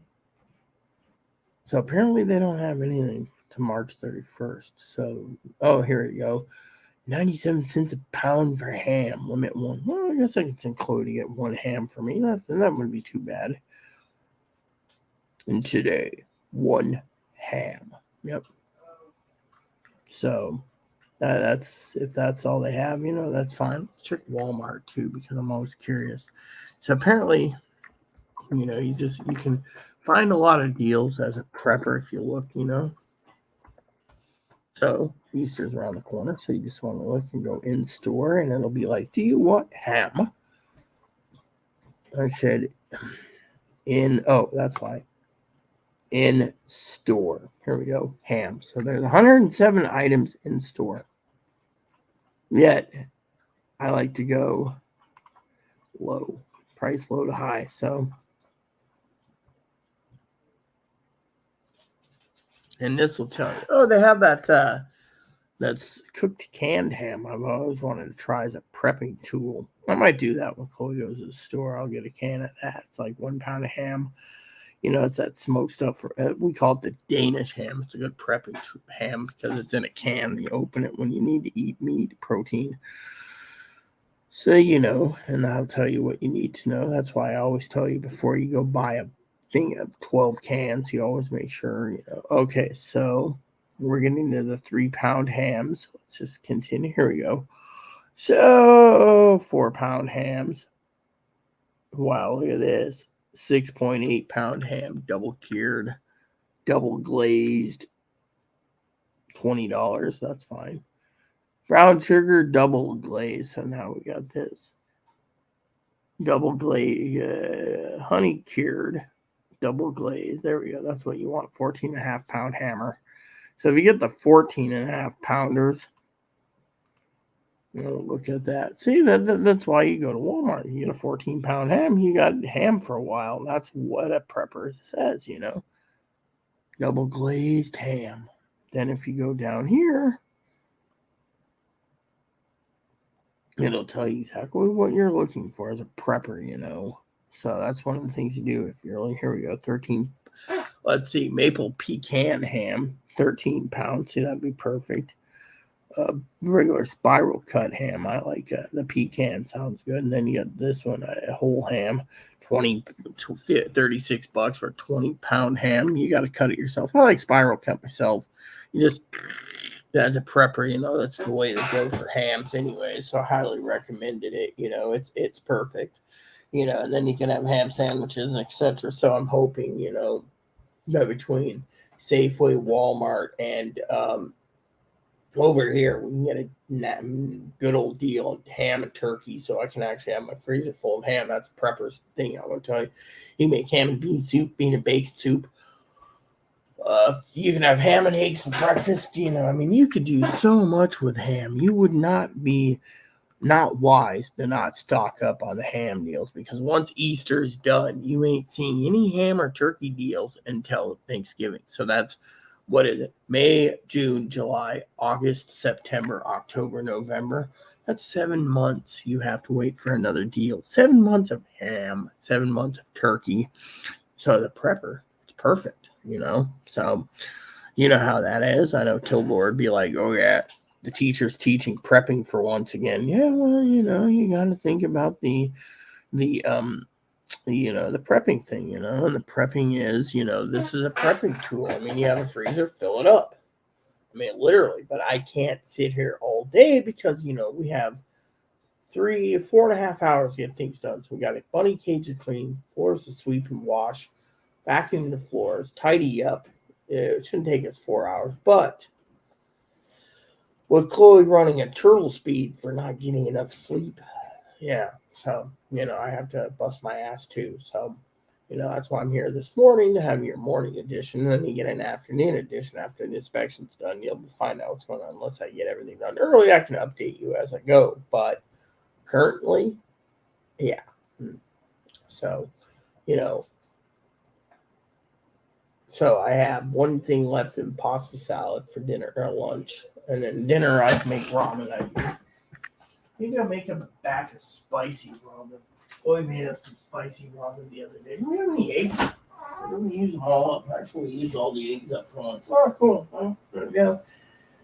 Speaker 1: So apparently they don't have anything to March 31st. So oh, here we go. 97 cents a pound for ham, limit one. Well, I guess I could include to get one ham for me. That wouldn't be too bad. And today, one ham. Yep. So that's if that's all they have, that's fine. Let's check Walmart too because I'm always curious. So apparently, you can find a lot of deals as a prepper if you look, So Easter's around the corner, so you just want to look and go in store, and it'll be like, "Do you want ham?" I said, that's why. In store. Here we go. Ham. So there's 107 items in store. Yet, I like to go low. Price low to high. So, and this will tell you. Oh, they have that's cooked canned ham. I've always wanted to try as a prepping tool. I might do that when Chloe goes to the store. I'll get a can of that. It's like 1 pound of ham. It's that smoked stuff. We call it the Danish ham. It's a good prepping ham because it's in a can. You open it when you need to eat meat, protein. So, and I'll tell you what you need to know. That's why I always tell you before you go buy a thing of 12 cans, you always make sure, Okay, so we're getting to the 3-pound hams. Let's just continue. Here we go. So 4-pound hams. Wow, look at this. 6.8-pound ham, double cured, double glazed, $20. That's fine. Brown sugar, double glaze. So now we got this. Double glaze, honey cured, double glaze. There we go. That's what you want. 14.5-pound hammer. So if you get the 14.5-pounders, look at that. See, that's why you go to Walmart. You get a 14-pound ham. You got ham for a while. That's what a prepper says, Double glazed ham. Then if you go down here, it'll tell you exactly what you're looking for as a prepper, So that's one of the things you do if you're really, here we go, 13. Let's see, maple pecan ham, 13 pounds. See, that'd be perfect. Regular spiral cut ham. I like the pecan. Sounds good. And then you got this one, a whole ham, 36 bucks for a 20-pound ham. You got to cut it yourself. I like spiral cut myself. You just, as a prepper, that's the way to go for hams anyway. So I highly recommended it. It's perfect. And then you can have ham sandwiches, etc. So I'm hoping, that between Safeway, Walmart, and over here we can get a good old deal on ham and turkey, so I can actually have my freezer full of ham. That's a prepper's thing. I want to tell you, you can make ham and bean soup, bean and bacon soup. You can have ham and eggs for breakfast. You could do so much with ham. You would not be not wise to not stock up on the ham deals, because once Easter's done, you ain't seeing any ham or turkey deals until Thanksgiving. So that's, what is it? May, June, July, August, September, October, November. That's 7 months you have to wait for another deal. 7 months of ham, 7 months of turkey. So the prepper, it's perfect, So you know how that is. I know Kilgore would be like, oh yeah, the teacher's teaching prepping for once again. Yeah, well, you got to think about the prepping thing, and the prepping is, this is a prepping tool. You have a freezer, fill it up. Literally, but I can't sit here all day because, we have 4.5 hours to get things done. So we got a bunny cage to clean, floors to sweep and wash, vacuum the floors, tidy up. It shouldn't take us 4 hours, but with Chloe running at turtle speed for not getting enough sleep, yeah. So, I have to bust my ass too. So, that's why I'm here this morning, to have your morning edition. And then you get an afternoon edition after the inspection's done. You'll find out what's going on. Unless I get everything done early, I can update you as I go. But currently, yeah. So, So I have one thing left in pasta salad for dinner or lunch. And then dinner, I can make ramen. I think I'll make a batch of spicy ramen. Boy made up some spicy ramen the other day. Do we have any eggs? We use them all up. Actually, we used all the eggs up front. Oh, cool. Well, there we go.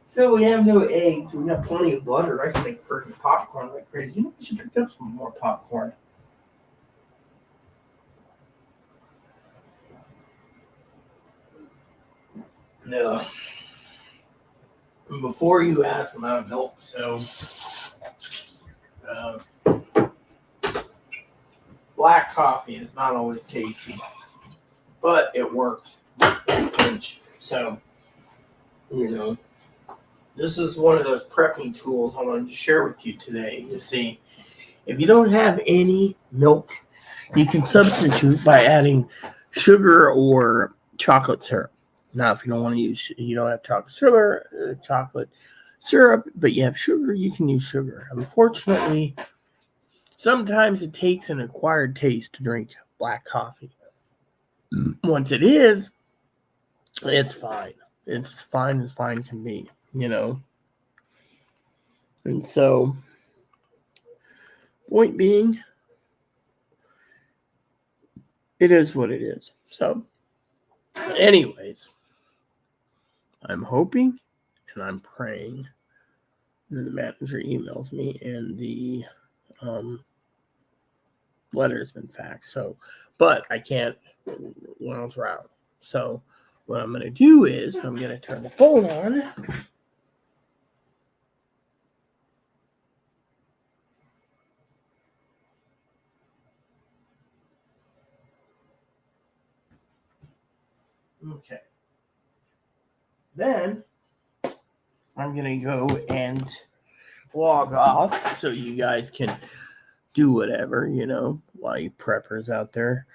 Speaker 1: So we have no eggs. We got plenty of butter. I can make freaking popcorn like crazy. You know, we should pick up some more popcorn. No. Before you ask about milk, so uh, black coffee is not always tasty, but it works in a pinch. So, you know, this is one of those prepping tools I wanted to share with you today. You see, if you don't have any milk, you can substitute by adding sugar or chocolate syrup. Now, if you don't want to use, you don't have chocolate syrup, but you have sugar, you can use sugar. Unfortunately, sometimes it takes an acquired taste to drink black coffee. Once it is, it's fine. It's fine as fine can be, you know. And so, point being, it is what it is. So, anyways, I'm hoping and I'm praying that the manager emails me and the letter has been faxed. So, but I can't when I was around. So, what I'm going to do is I'm going to turn the phone on. Okay. Then I'm going to go and log off so you guys can do whatever, you know, while you preppers out there.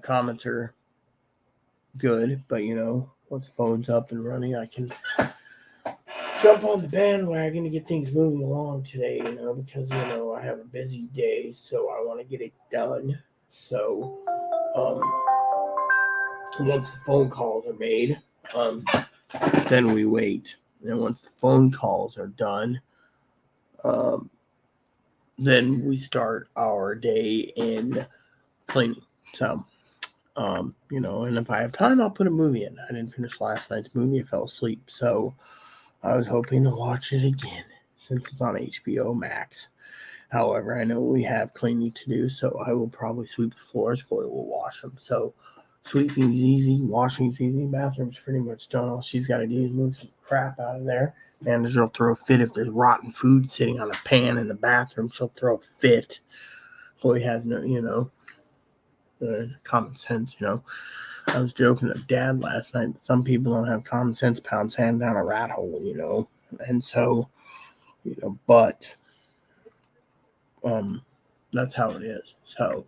Speaker 1: Comments are good, but, you know, once the phone's up and running, I can jump on the bandwagon to get things moving along today, you know, because, you know, I have a busy day, so I want to get it done. So, once the phone calls are made, then we wait. And once the phone calls are done, then we start our day in cleaning. So, you know, and if I have time, I'll put a movie in. I didn't finish last night's movie. I fell asleep. So I was hoping to watch it again since it's on HBO Max. However, I know we have cleaning to do, so I will probably sweep the floors. Chloe will wash them. So sweeping's easy, washing's easy, bathroom's pretty much done. All she's got to do is move some crap out of there. Manager will throw a fit if there's rotten food sitting on a pan in the bathroom. She'll throw a fit. Chloe has no, you know, common sense, you know. I was joking to Dad last night. Some people don't have common sense, pound sand down a rat hole, you know. And so, you know, but that's how it is. So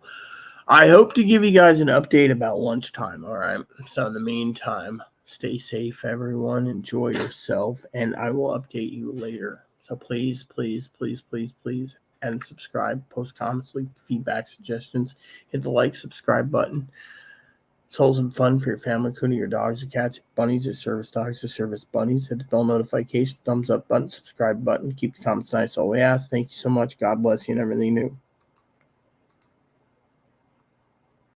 Speaker 1: I hope to give you guys an update about lunchtime. All right. So in the meantime, stay safe, everyone. Enjoy yourself, and I will update you later. So please, please, please, please, please, and subscribe, post comments, leave feedback, suggestions, hit the like, subscribe button. It's wholesome fun for your family, including your dogs or cats, bunnies or service dogs or service bunnies. Hit the bell notification, thumbs up button, subscribe button. Keep the comments nice. All we ask. Thank you so much. God bless you and everything new.